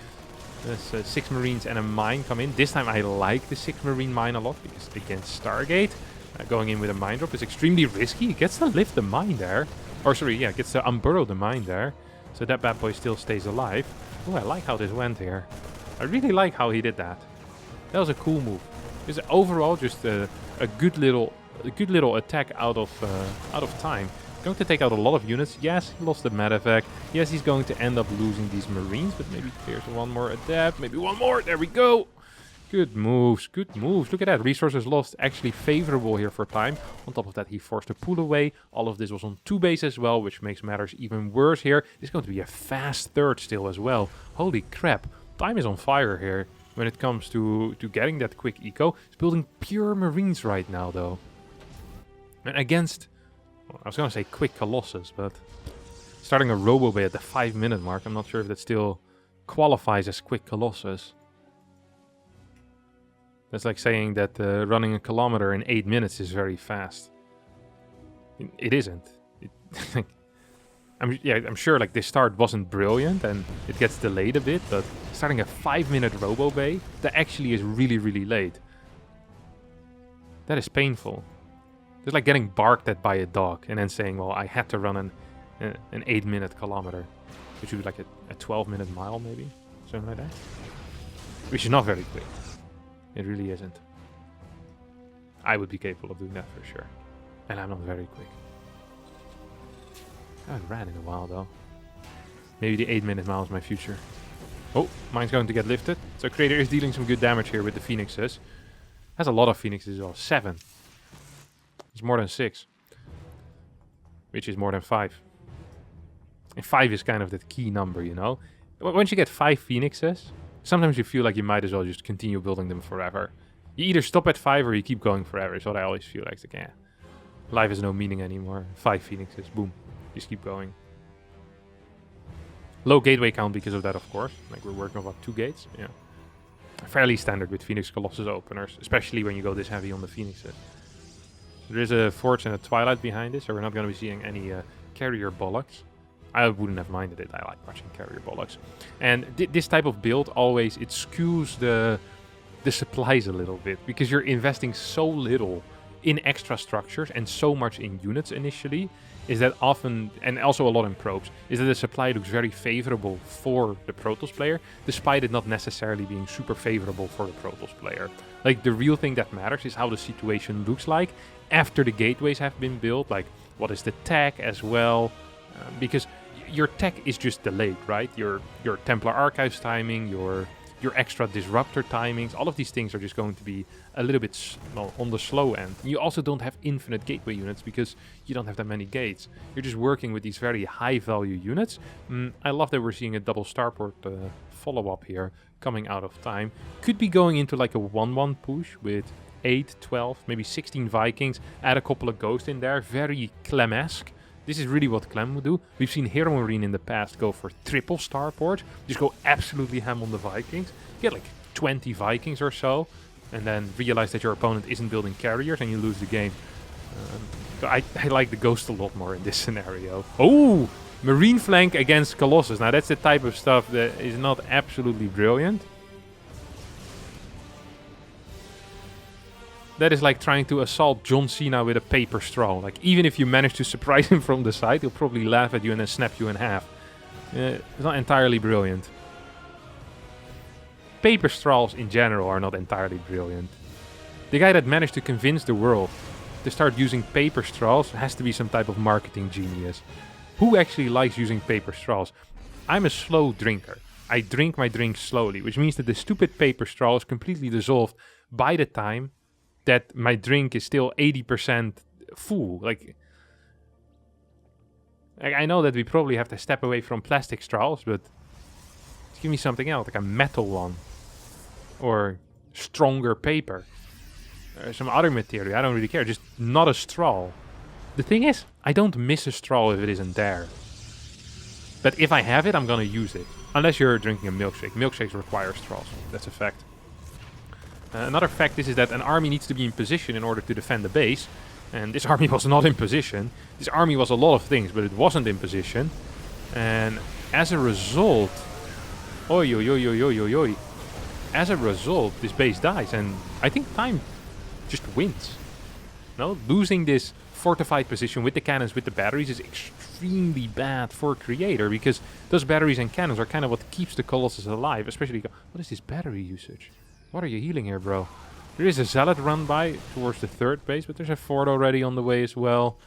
There's 6 Marines and a mine come in. This time I like the 6 Marine mine a lot, because against Stargate, going in with a mine drop is extremely risky. He gets to lift the mine there. Or sorry, yeah, gets to unburrow the mine there. So that bad boy still stays alive. Oh, I like how this went here. I really like how he did that. That was a cool move. It's overall just a good little attack out of time. Going to take out a lot of units. Yes, he lost the medevac. Yes, he's going to end up losing these Marines, but maybe clears one more adept. Maybe one more. There we go. Good moves. Good moves. Look at that. Resources lost actually favorable here for time. On top of that, he forced a pull away. All of this was on 2 base as well, which makes matters even worse here. It's going to be a fast third still as well. Holy crap. Time is on fire here when it comes to getting that quick eco. He's building pure Marines right now, though. And against, well, I was going to say quick Colossus, but starting a Robo Bay at the 5-minute mark, I'm not sure if that still qualifies as quick Colossus. That's like saying that running a kilometer in 8 minutes is very fast. It isn't. I'm sure like this start wasn't brilliant and it gets delayed a bit, but starting a 5-minute Robo Bay, that actually is really, really late. That is painful. It's like getting barked at by a dog and then saying, well, I had to run an 8-minute kilometer. Which would be like a 12-minute mile maybe, something like that. Which is not very quick. It really isn't. I would be capable of doing that for sure. And I'm not very quick. I haven't ran in a while though. Maybe the 8-minute mile is my future. Oh, mine's going to get lifted. So Creator is dealing some good damage here with the Phoenixes. Has a lot of Phoenixes as well. 7. It's more than 6. Which is more than 5. And 5 is kind of that key number, you know. Once you get 5 Phoenixes, sometimes you feel like you might as well just continue building them forever. You either stop at 5 or you keep going forever. Is what I always feel like. It's like, yeah, life has no meaning anymore. 5 Phoenixes, boom. Just keep going. Low gateway count because of that, of course. Like, we're working about 2 gates. Yeah. Fairly standard with Phoenix Colossus openers, especially when you go this heavy on the Phoenixes. There is a Forge and a Twilight behind this, so we're not going to be seeing any carrier bollocks. I wouldn't have minded it. I like watching carrier bollocks. And this type of build always, it skews the supplies a little bit, because you're investing so little in extra structures and so much in units initially, is that often, and also a lot in probes, is that the supply looks very favorable for the Protoss player, despite it not necessarily being super favorable for the Protoss player. Like, the real thing that matters is how the situation looks like after the gateways have been built, like what is the tech as well, because your tech is just delayed, right? Your Templar Archives timing, your extra disruptor timings, all of these things are just going to be a little bit on the slow end. You also don't have infinite gateway units because you don't have that many gates. You're just working with these very high value units. I love that we're seeing a double starport follow-up here coming out of time. Could be going into like a 1-1 push with 8, 12, maybe 16 Vikings, add a couple of Ghosts in there, very Clem-esque. This is really what Clem would do. We've seen Hero Marine in the past go for triple starport, just go absolutely ham on the Vikings, get like 20 Vikings or so, and then realize that your opponent isn't building carriers and you lose the game. So I like the Ghost a lot more in this scenario. Oh! Marine flank against Colossus. Now that's the type of stuff that is not absolutely brilliant. That is like trying to assault John Cena with a paper straw. Like, even if you manage to surprise him from the side, he'll probably laugh at you and then snap you in half. It's not entirely brilliant. Paper straws in general are not entirely brilliant. The guy that managed to convince the world to start using paper straws has to be some type of marketing genius. Who actually likes using paper straws? I'm a slow drinker. I drink my drink slowly, which means that the stupid paper straw is completely dissolved by the time that my drink is still 80% full. Like, I know that we probably have to step away from plastic straws, but give me something else, like a metal one. Or stronger paper. Or some other material, I don't really care, just not a straw. The thing is, I don't miss a straw if it isn't there. But if I have it, I'm gonna use it. Unless you're drinking a milkshake. Milkshakes require straws, that's a fact. Another fact is that an army needs to be in position in order to defend the base. And this army was not in position. This army was a lot of things, but it wasn't in position. And as a result... Oi, oi, oi, oi, oi, oi, oi. As a result, this base dies. And I think time just wins. No? Losing this fortified position with the cannons, with the batteries, is extremely bad for Creator. Because those batteries and cannons are kind of what keeps the Colossus alive. Especially... What is this battery usage? What are you healing here, bro? There is a Zealot run by towards the third base, but there's a Fort already on the way as well.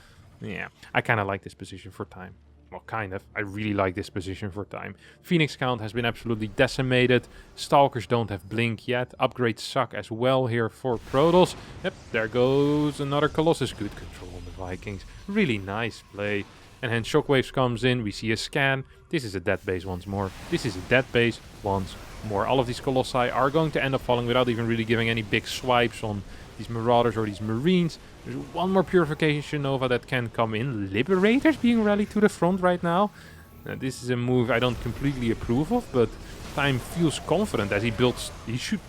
Yeah, I kind of like this position for time. Well, kind of. I really like this position for time. Phoenix count has been absolutely decimated. Stalkers don't have Blink yet. Upgrades suck as well here for Protoss. Yep, there goes another Colossus. Good control on the Vikings. Really nice play. And then Shockwaves comes in. We see a scan. This is a dead base once more. This is a dead base once more. All of these Colossi are going to end up falling without even really giving any big swipes on these Marauders or these Marines. There's one more Purification Nova that can come in. Liberators being rallied to the front right now. This is a move I don't completely approve of, but Time feels confident as he builds... He should...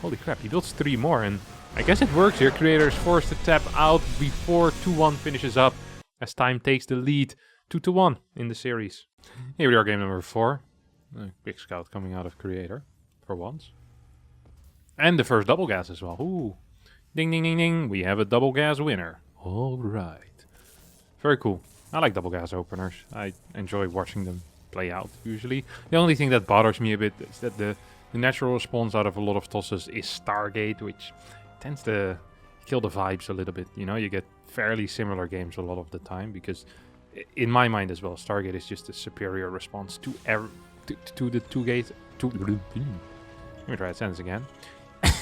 Holy crap, he builds 3 more, and I guess it works here. Creator is forced to tap out before 2-1 finishes up, as Time takes the lead 2-1 in the series. Here we are, game number 4. Big scout coming out of Creator, for once. And the first double gas as well. Ooh. Ding, ding, ding, ding. We have a double gas winner. All right. Very cool. I like double gas openers. I enjoy watching them play out, usually. The only thing that bothers me a bit is that the natural response out of a lot of tosses is Stargate, which tends to kill the vibes a little bit. You know, you get fairly similar games a lot of the time, because in my mind as well, Stargate is just a superior response to the two-gate... Let me try that sentence again.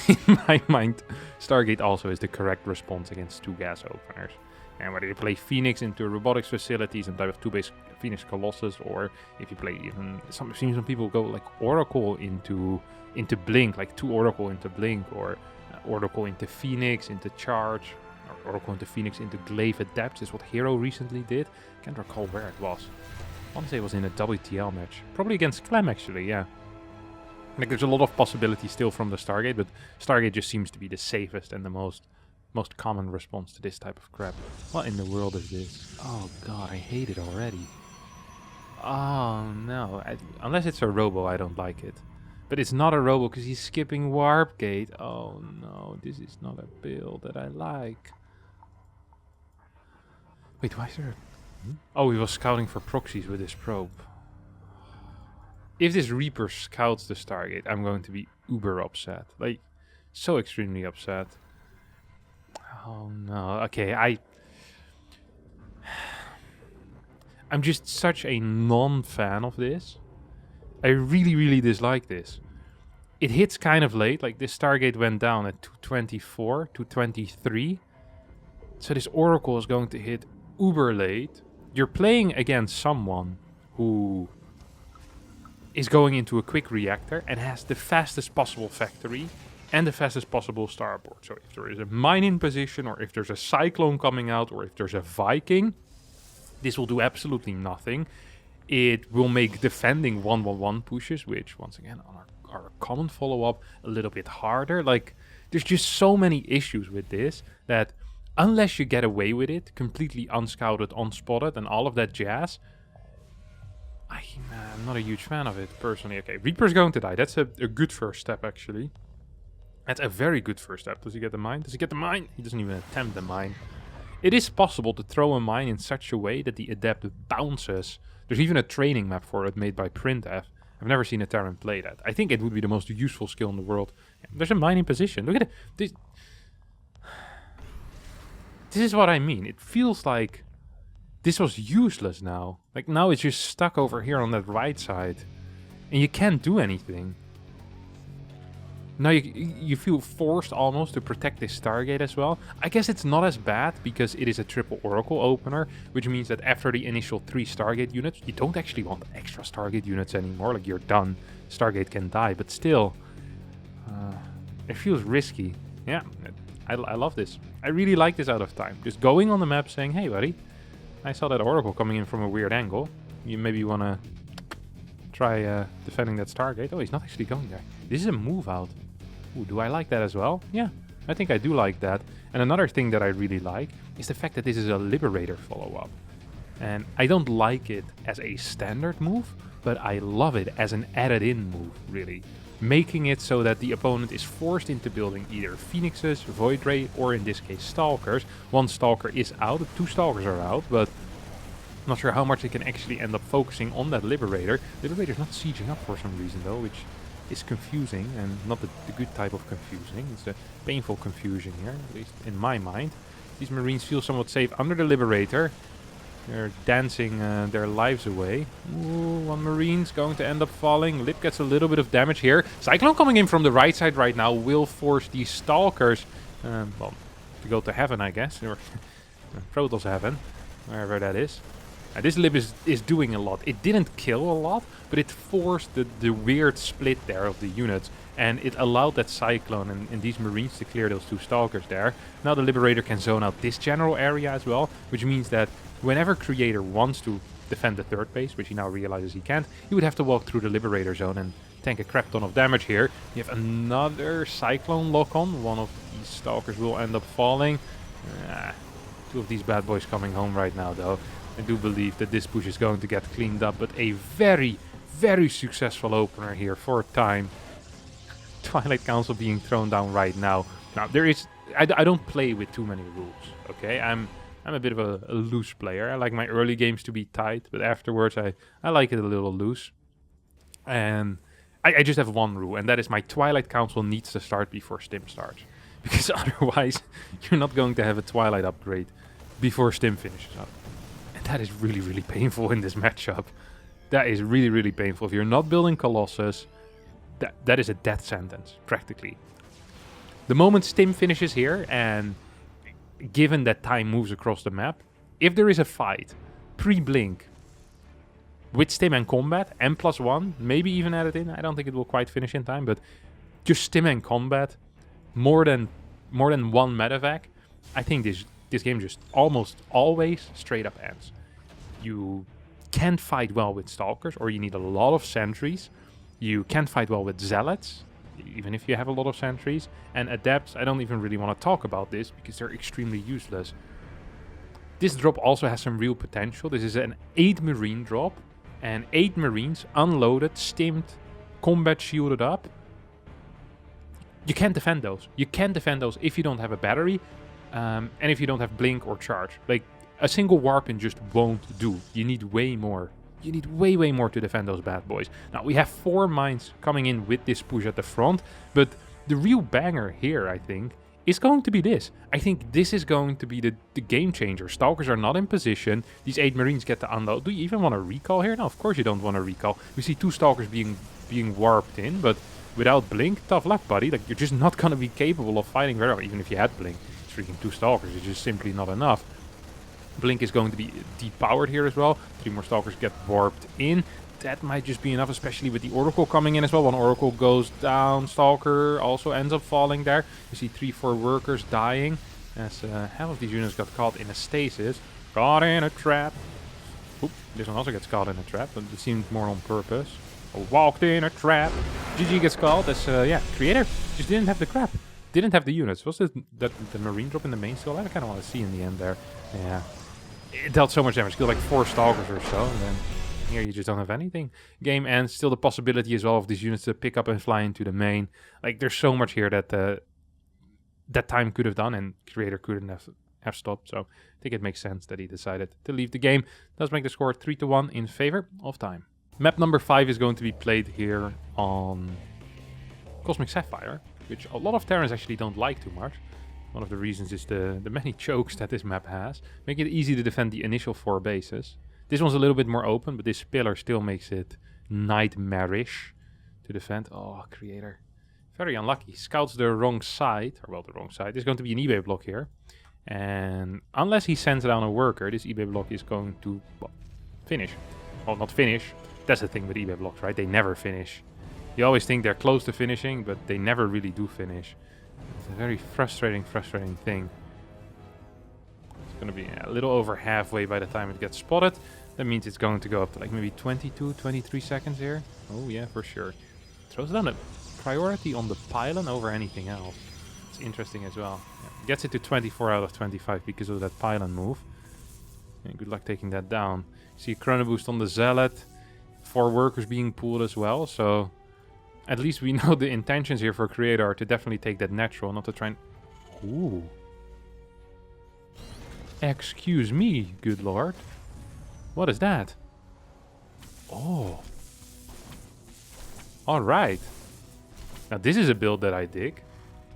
In my mind, Stargate also is the correct response against 2 gas openers. And whether you play Phoenix into a robotics facility, some type of 2-base Phoenix Colossus, or if you play even... Some people go like Oracle into Blink, like 2 Oracle into Blink, or Oracle into Phoenix, into Charge, or Oracle into Phoenix into Glaive Adept, is what Hero recently did. Can't recall where it was. I want to say it was in a WTL match. Probably against Clem, actually, yeah. Like, there's a lot of possibilities still from the Stargate, but Stargate just seems to be the safest and the most common response to this type of crap. What in the world is this? Oh god, I hate it already. Oh no, unless it's a robo, I don't like it. But it's not a robo because he's skipping Warp Gate. Oh no, this is not a build that I like. Wait, why is there... Oh, he was scouting for proxies with his probe. If this Reaper scouts the Stargate, I'm going to be uber upset. Like, so extremely upset. Oh no, okay, I'm just such a non-fan of this. I really, really dislike this. It hits kind of late, like this Stargate went down at 224, 223. So this Oracle is going to hit uber late. You're playing against someone who is going into a quick reactor and has the fastest possible factory and the fastest possible starboard. So if there is a mine in position, or if there's a cyclone coming out, or if there's a Viking, this will do absolutely nothing. It will make defending 1-1-1 pushes, which once again are a common follow-up, a little bit harder. Like, there's just so many issues with this that unless you get away with it, completely unscouted, unspotted, and all of that jazz, I'm not a huge fan of it, personally. Okay, Reaper's going to die. That's a good first step, actually. That's a very good first step. Does he get the mine? Does he get the mine? He doesn't even attempt the mine. It is possible to throw a mine in such a way that the adept bounces. There's even a training map for it made by Printf. I've never seen a Terran play that. I think it would be the most useful skill in the world. There's a mine in position. Look at it. This is what I mean. It feels like this was useless now. Like, now it's just stuck over here on that right side. And you can't do anything. Now you feel forced almost to protect this Stargate as well. I guess it's not as bad because it is a triple Oracle opener, which means that after the initial 3 Stargate units, you don't actually want extra Stargate units anymore. Like, you're done. Stargate can die, but still, it feels risky. Yeah, I love this. I really like this out of time. Just going on the map saying, hey buddy, I saw that Oracle coming in from a weird angle. Maybe you want to try defending that Stargate. Oh, he's not actually going there. This is a move out. Ooh, do I like that as well? Yeah, I think I do like that. And another thing that I really like is the fact that this is a Liberator follow-up. And I don't like it as a standard move, but I love it as an added-in move, really. Making it so that the opponent is forced into building either Phoenixes, Void Ray, or in this case Stalkers. 1 Stalker is out, 2 Stalkers are out, but I'm not sure how much they can actually end up focusing on that Liberator. Liberator's not sieging up for some reason though, which is confusing, and not the good type of confusing. It's a painful confusion here, at least in my mind. These Marines feel somewhat safe under the Liberator. They're dancing their lives away. Ooh, 1 Marine's going to end up falling. Lip gets a little bit of damage here. Cyclone coming in from the right side right now will force these Stalkers, well, to go to heaven, I guess, or Protoss heaven, wherever that is. This Lib is doing a lot. It didn't kill a lot, but it forced the weird split there of the units, and it allowed that Cyclone and these Marines to clear those 2 Stalkers there. Now the Liberator can zone out this general area as well, which means that whenever Creator wants to defend the 3rd base, which he now realizes he can't, he would have to walk through the Liberator zone and tank a crap ton of damage here. You have another Cyclone lock-on. 1 of these Stalkers will end up falling. 2 of these bad boys coming home right now, though. I do believe that this push is going to get cleaned up, but a very, very successful opener here for time. Twilight Council being thrown down right now. Now, there is... I don't play with too many rules, okay? I'm a bit of a loose player. I like my early games to be tight, but afterwards I like it a little loose. And I just have 1 rule, and that is my Twilight Council needs to start before Stim starts. Because otherwise, you're not going to have a Twilight upgrade before Stim finishes up. And that is really, really painful in this matchup. That is really, really painful. If you're not building Colossus, that is a death sentence, practically. The moment Stim finishes here, and given that time moves across the map, if there is a fight, pre-blink, with Stim and combat, and +1, maybe even added in, I don't think it will quite finish in time, but just Stim and combat, more than 1 medevac, I think this game just almost always straight up ends. You can't fight well with Stalkers, or you need a lot of sentries. You can't fight well with Zealots, even if you have a lot of sentries. And Adepts, I don't even really want to talk about this, because they're extremely useless. This drop also has some real potential. This is an 8 Marine drop, and 8 Marines unloaded, stimmed, combat shielded up. You can't defend those. You can't defend those if you don't have a battery, and if you don't have blink or charge. Like, a single warpin just won't do. You need way more. You need way, way more to defend those bad boys. Now, we have 4 mines coming in with this push at the front, but the real banger here, I think, is going to be this. I think this is going to be the game changer. Stalkers are not in position. These 8 Marines get to unload. Do you even want to recall here? No, of course you don't want to recall. We see 2 Stalkers being warped in, but without blink, tough luck, buddy. Like, you're just not going to be capable of fighting very well. Even if you had blink, it's freaking 2 Stalkers. It's just simply not enough. Blink is going to be depowered here as well. 3 more Stalkers get warped in. that might just be enough, especially with the Oracle coming in as well. One Oracle goes down, Stalker also ends up falling there. You see 3-4 workers dying, as half of these units got caught in a stasis. Caught in a trap. Oop, this one also gets caught in a trap, but it seemed more on purpose. Walked in a trap. GG gets called as, yeah, Creator just didn't have the crap. Didn't have the units. Was it that the Marine drop in the main still? I kind of want to see in the end there. Yeah. It dealt so much damage. Killed like 4 Stalkers or so, and then here you just don't have anything. Game ends. Still the possibility as well of these units to pick up and fly into the main. Like, there's so much here that that time could have done, and Creator couldn't have stopped. So I think it makes sense that he decided to leave the game. Does make the score 3-1 in favor of Time. Map number 5 is going to be played here on Cosmic Sapphire, which a lot of Terrans actually don't like too much. One of the reasons is the many chokes that this map has, making it easy to defend the initial 4 bases. This one's a little bit more open, but this pillar still makes it nightmarish to defend. Oh, Creator. Very unlucky. Scouts the wrong side, or well, the wrong side. There's going to be an eBay block here. And unless he sends down a worker, this eBay block is going to, well, finish. Well, not finish. That's the thing with eBay blocks, right? They never finish. You always think they're close to finishing, but they never really do finish. It's a very frustrating thing. It's going to be a little over halfway by the time it gets spotted. That means it's going to go up to like maybe 22, 23 seconds here. Oh yeah, for sure. Throws down a priority on the pylon over anything else. It's interesting as well. Yeah. Gets it to 24 out of 25 because of that pylon move. And good luck taking that down. See a chrono boost on the Zealot. 4 workers being pulled as well, so at least we know the intentions here for Creator are to definitely take that natural, not to try and... Ooh. Excuse me, good lord. What is that? Oh. Alright. Now this is a build that I dig.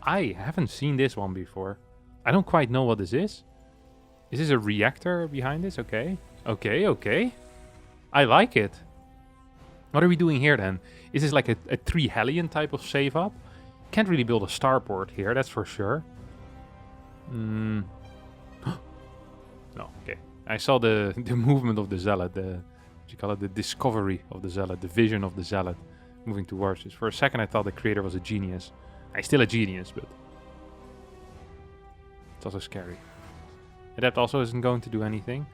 I haven't seen this one before. I don't quite know what this is. Is this a reactor behind this? Okay. Okay. I like it. What are we doing here then? Is this like a 3 Hellion type of save up? Can't really build a starport here, that's for sure. No, okay. I saw the movement of the Zealot, what you call it, the discovery of the Zealot, the vision of the Zealot moving towards this. For a second I thought the Creator was a genius. He's still a genius, but it's also scary. Adept also isn't going to do anything.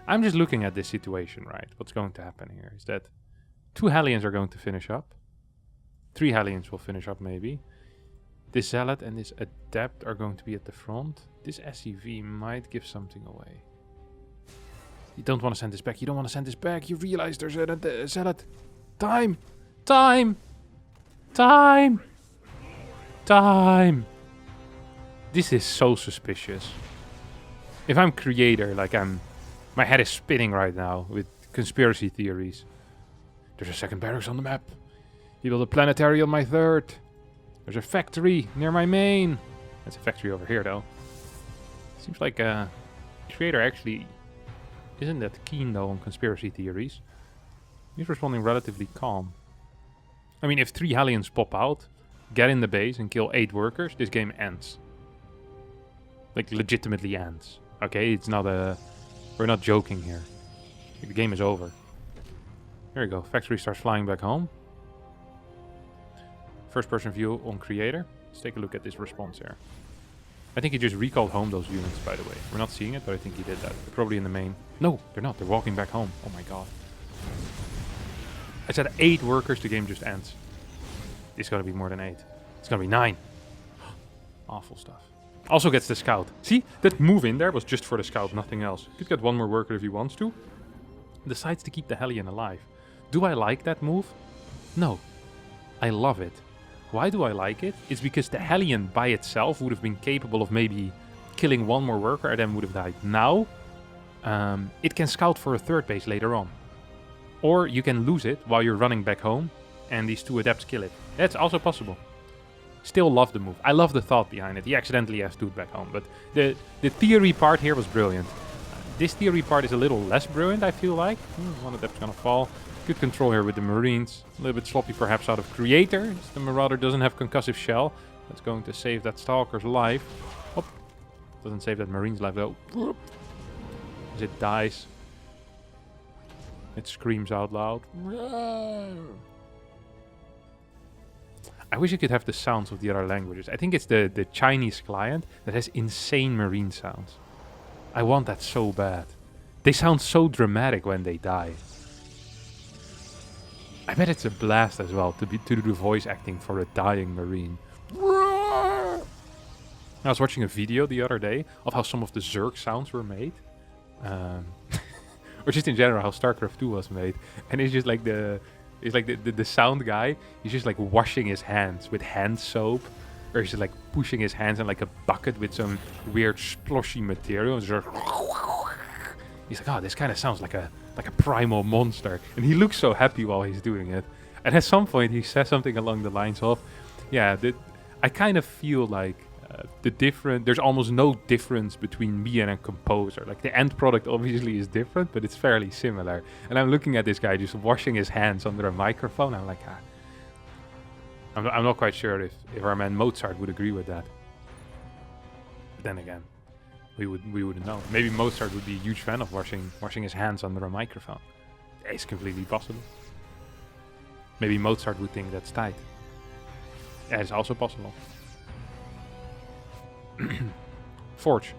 I'm just looking at this situation, right? What's going to happen here is that 2 Hellions are going to finish up. 3 Hellions will finish up, maybe. This Zealot and this Adept are going to be at the front. This SCV might give something away. You don't want to send this back. You don't want to send this back. You realize there's a Zealot. Time! Time! Time! Time! This is so suspicious. If I'm Creator, like my head is spinning right now with conspiracy theories. There's a second barracks on the map. He built a planetary on my 3rd. There's a factory near my main. That's a factory over here, though. Seems like Creator actually isn't that keen, though, on conspiracy theories. He's responding relatively calm. I mean, if 3 Hellions pop out, get in the base and kill 8 workers, this game ends. Like, legitimately ends. Okay, it's not a... We're not joking here. The game is over. There we go. Factory starts flying back home. First person view on Creator. Let's take a look at this response here. I think he just recalled home those units, by the way. We're not seeing it, but I think he did that. They're probably in the main. No, they're not. They're walking back home. Oh my god. I said 8 workers, the game just ends. It's gonna be more than 8. It's gonna be 9. Awful stuff. Also gets the scout. See, that move in there was just for the scout, nothing else. Could get 1 more worker if he wants to. Decides to keep the Hellion alive. Do I like that move? No. I love it. Why do I like it? It's because the Hellion by itself would have been capable of maybe killing 1 more worker and then would have died. Now, it can scout for a 3rd base later on. Or you can lose it while you're running back home and these 2 adepts kill it. That's also possible. Still love the move. I love the thought behind it. He accidentally F2'd back home, but the theory part here was brilliant. This theory part is a little less brilliant, I feel like. 1 adept's gonna fall. Good control here with the Marines. A little bit sloppy perhaps out of Creator. The Marauder doesn't have concussive shell. That's going to save that Stalker's life. Oh, doesn't save that Marine's life though. As it dies. It screams out loud. I wish you could have the sounds of the other languages. I think it's the Chinese client that has insane marine sounds. I want that so bad. They sound so dramatic when they die. I bet it's a blast as well to do the voice acting for a dying marine. I was watching a video the other day of how some of the Zerg sounds were made. Or just in general how StarCraft 2 was made. And it's just like the sound guy, he's just like washing his hands with hand soap. Or he's just like pushing his hands in like a bucket with some weird sploshy material. He's like, oh, this kind of sounds like a primal monster. And he looks so happy while he's doing it. And at some point he says something along the lines of, yeah, I kind of feel like there's almost no difference between me and a composer. Like the end product obviously is different, but it's fairly similar. And I'm looking at this guy just washing his hands under a microphone. I'm like, I'm not quite sure if our man Mozart would agree with that. But then again, we wouldn't know. Maybe Mozart would be a huge fan of washing his hands under a microphone. It's completely possible. Maybe Mozart would think that's tight. Yeah, it's also possible. Forge.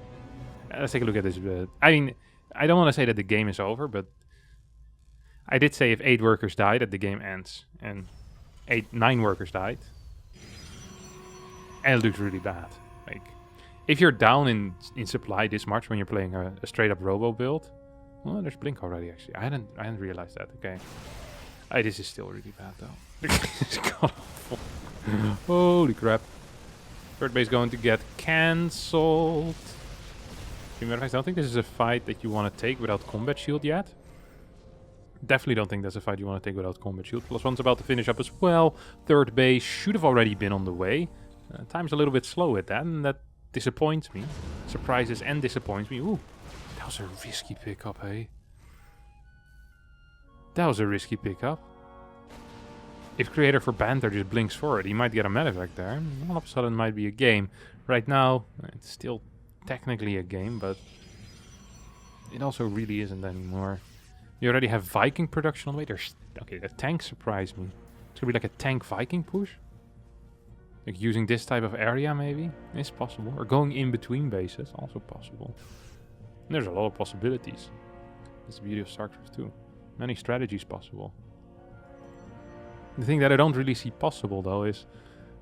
Let's take a look at this. I mean, I don't want to say that the game is over, but I did say if 8 workers die, that the game ends. And 9 workers died. And it looks really bad. Like, if you're down in supply this much when you're playing a straight up robo build, well, there's Blink already. Actually, I hadn't realized that. Okay, this is still really bad though. It's god awful. Holy crap! Third base going to get cancelled. As a matter of fact, I don't think this is a fight that you want to take without combat shield yet. Definitely don't think that's a fight you want to take without combat shield. +1's about to finish up as well. Third base should have already been on the way. Time's a little bit slow with that, and that disappoints me. Surprises and disappoints me. Ooh, that was a risky pickup, hey? That was a risky pickup. If creator for Banter just blinks forward, he might get a medevac there. All of a sudden it might be a game. Right now, it's still technically a game, but it also really isn't anymore. You already have Viking production on the way. Okay, the tank surprised me. It's gonna be like a tank Viking push. Like using this type of area maybe. It's possible. Or going in between bases, also possible. And there's a lot of possibilities. That's the beauty of StarCraft 2. Many strategies possible. The thing that I don't really see possible though is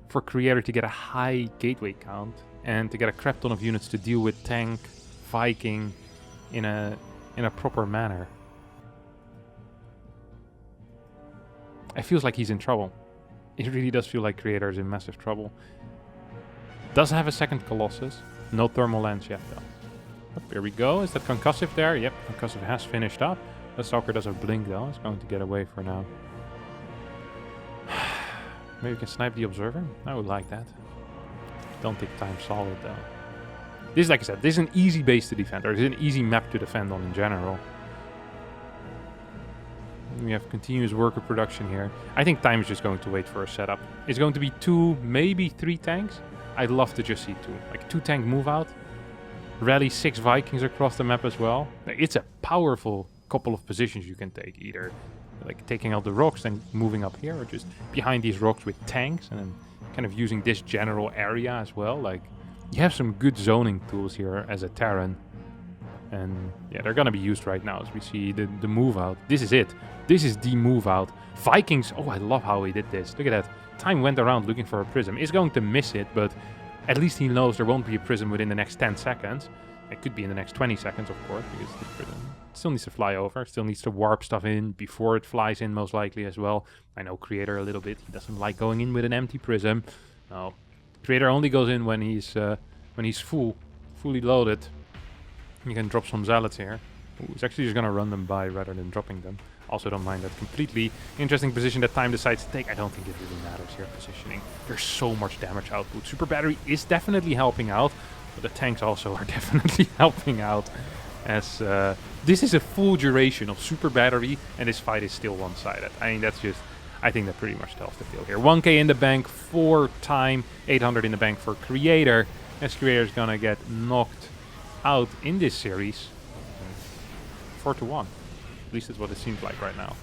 for creator to get a high gateway count and to get a crap ton of units to deal with tank, Viking in a proper manner. It feels like he's in trouble. It really does feel like creator is in massive trouble. Does have a second Colossus. No thermal lens yet though. Oh, here we go. Is that concussive there? Yep, concussive has finished up. The Stalker does have blink though. It's going to get away for now. Maybe we can snipe the Observer? I would like that. Don't take time solid though. This is, like I said, this is an easy base to defend, or this is an easy map to defend on in general. We have continuous worker production here. I think time is just going to wait for a setup. It's going to be 2, maybe 3 tanks. I'd love to just see 2. Like 2 tank move out. Rally 6 Vikings across the map as well. It's a powerful couple of positions you can take. Either like taking out the rocks and moving up here, or just behind these rocks with tanks and then kind of using this general area as well. Like, you have some good zoning tools here as a Terran. And yeah, they're gonna be used right now as we see the move out. This is it. This is the move out. Vikings, oh, I love how he did this. Look at that. Time went around looking for a prism. He's going to miss it, but at least he knows there won't be a prism within the next 10 seconds. It could be in the next 20 seconds, of course, because the prism still needs to fly over. Still needs to warp stuff in before it flies in, most likely as well. I know Creator a little bit. He doesn't like going in with an empty prism. No. Creator only goes in when he's fully loaded. You can drop some zealots here. Ooh, he's actually just gonna run them by rather than dropping them. Also don't mind that completely. Interesting position that Time decides to take. I don't think it really matters here, positioning. There's so much damage output. Super Battery is definitely helping out, but the tanks also are definitely helping out. As this is a full duration of Super Battery, and this fight is still one-sided. I mean, that's just... I think that pretty much tells the tale here. 1k in the bank for Time, 800 in the bank for Creator. As Creator's gonna get knocked out in this series. 4-1. At least that's what it seems like right now.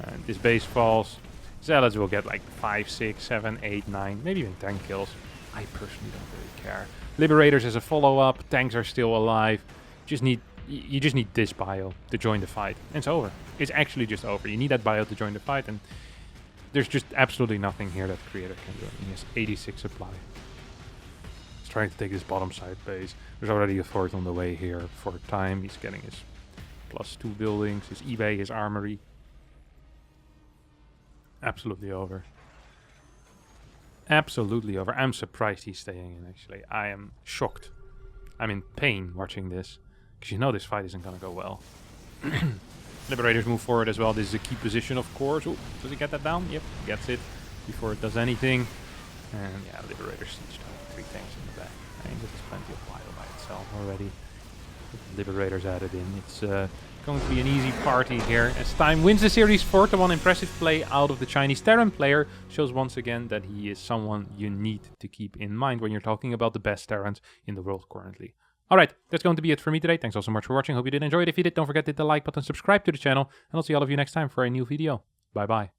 And this base falls. Zealots will get like 5, 6, 7, 8, 9, maybe even 10 kills. I personally don't really care. Liberators as a follow-up. Tanks are still alive. You just need this bio to join the fight. And it's over. It's actually just over. You need that bio to join the fight, and there's just absolutely nothing here that Creator can do. He has 86 supply. He's trying to take this bottom side base. There's already a fort on the way here for time. He's getting his +2 buildings, his eBay, his armory. Absolutely over. Absolutely over. I'm surprised he's staying in, actually. I am shocked. I'm in pain watching this, because you know this fight isn't going to go well. Liberators move forward as well. This is a key position, of course. Ooh, does he get that down? Yep, gets it before it does anything. And yeah, Liberators siege down 3 tanks in the back. I think this is plenty of bio by itself already. Liberators added in. It's going to be an easy party here, as Time wins the series 4-1. Impressive play out of the Chinese Terran player. Shows once again that he is someone you need to keep in mind when you're talking about the best Terrans in the world currently. Alright, that's going to be it for me today. Thanks all so much for watching. Hope you did enjoy it. If you did, don't forget to hit the like button, subscribe to the channel, and I'll see all of you next time for a new video. Bye bye.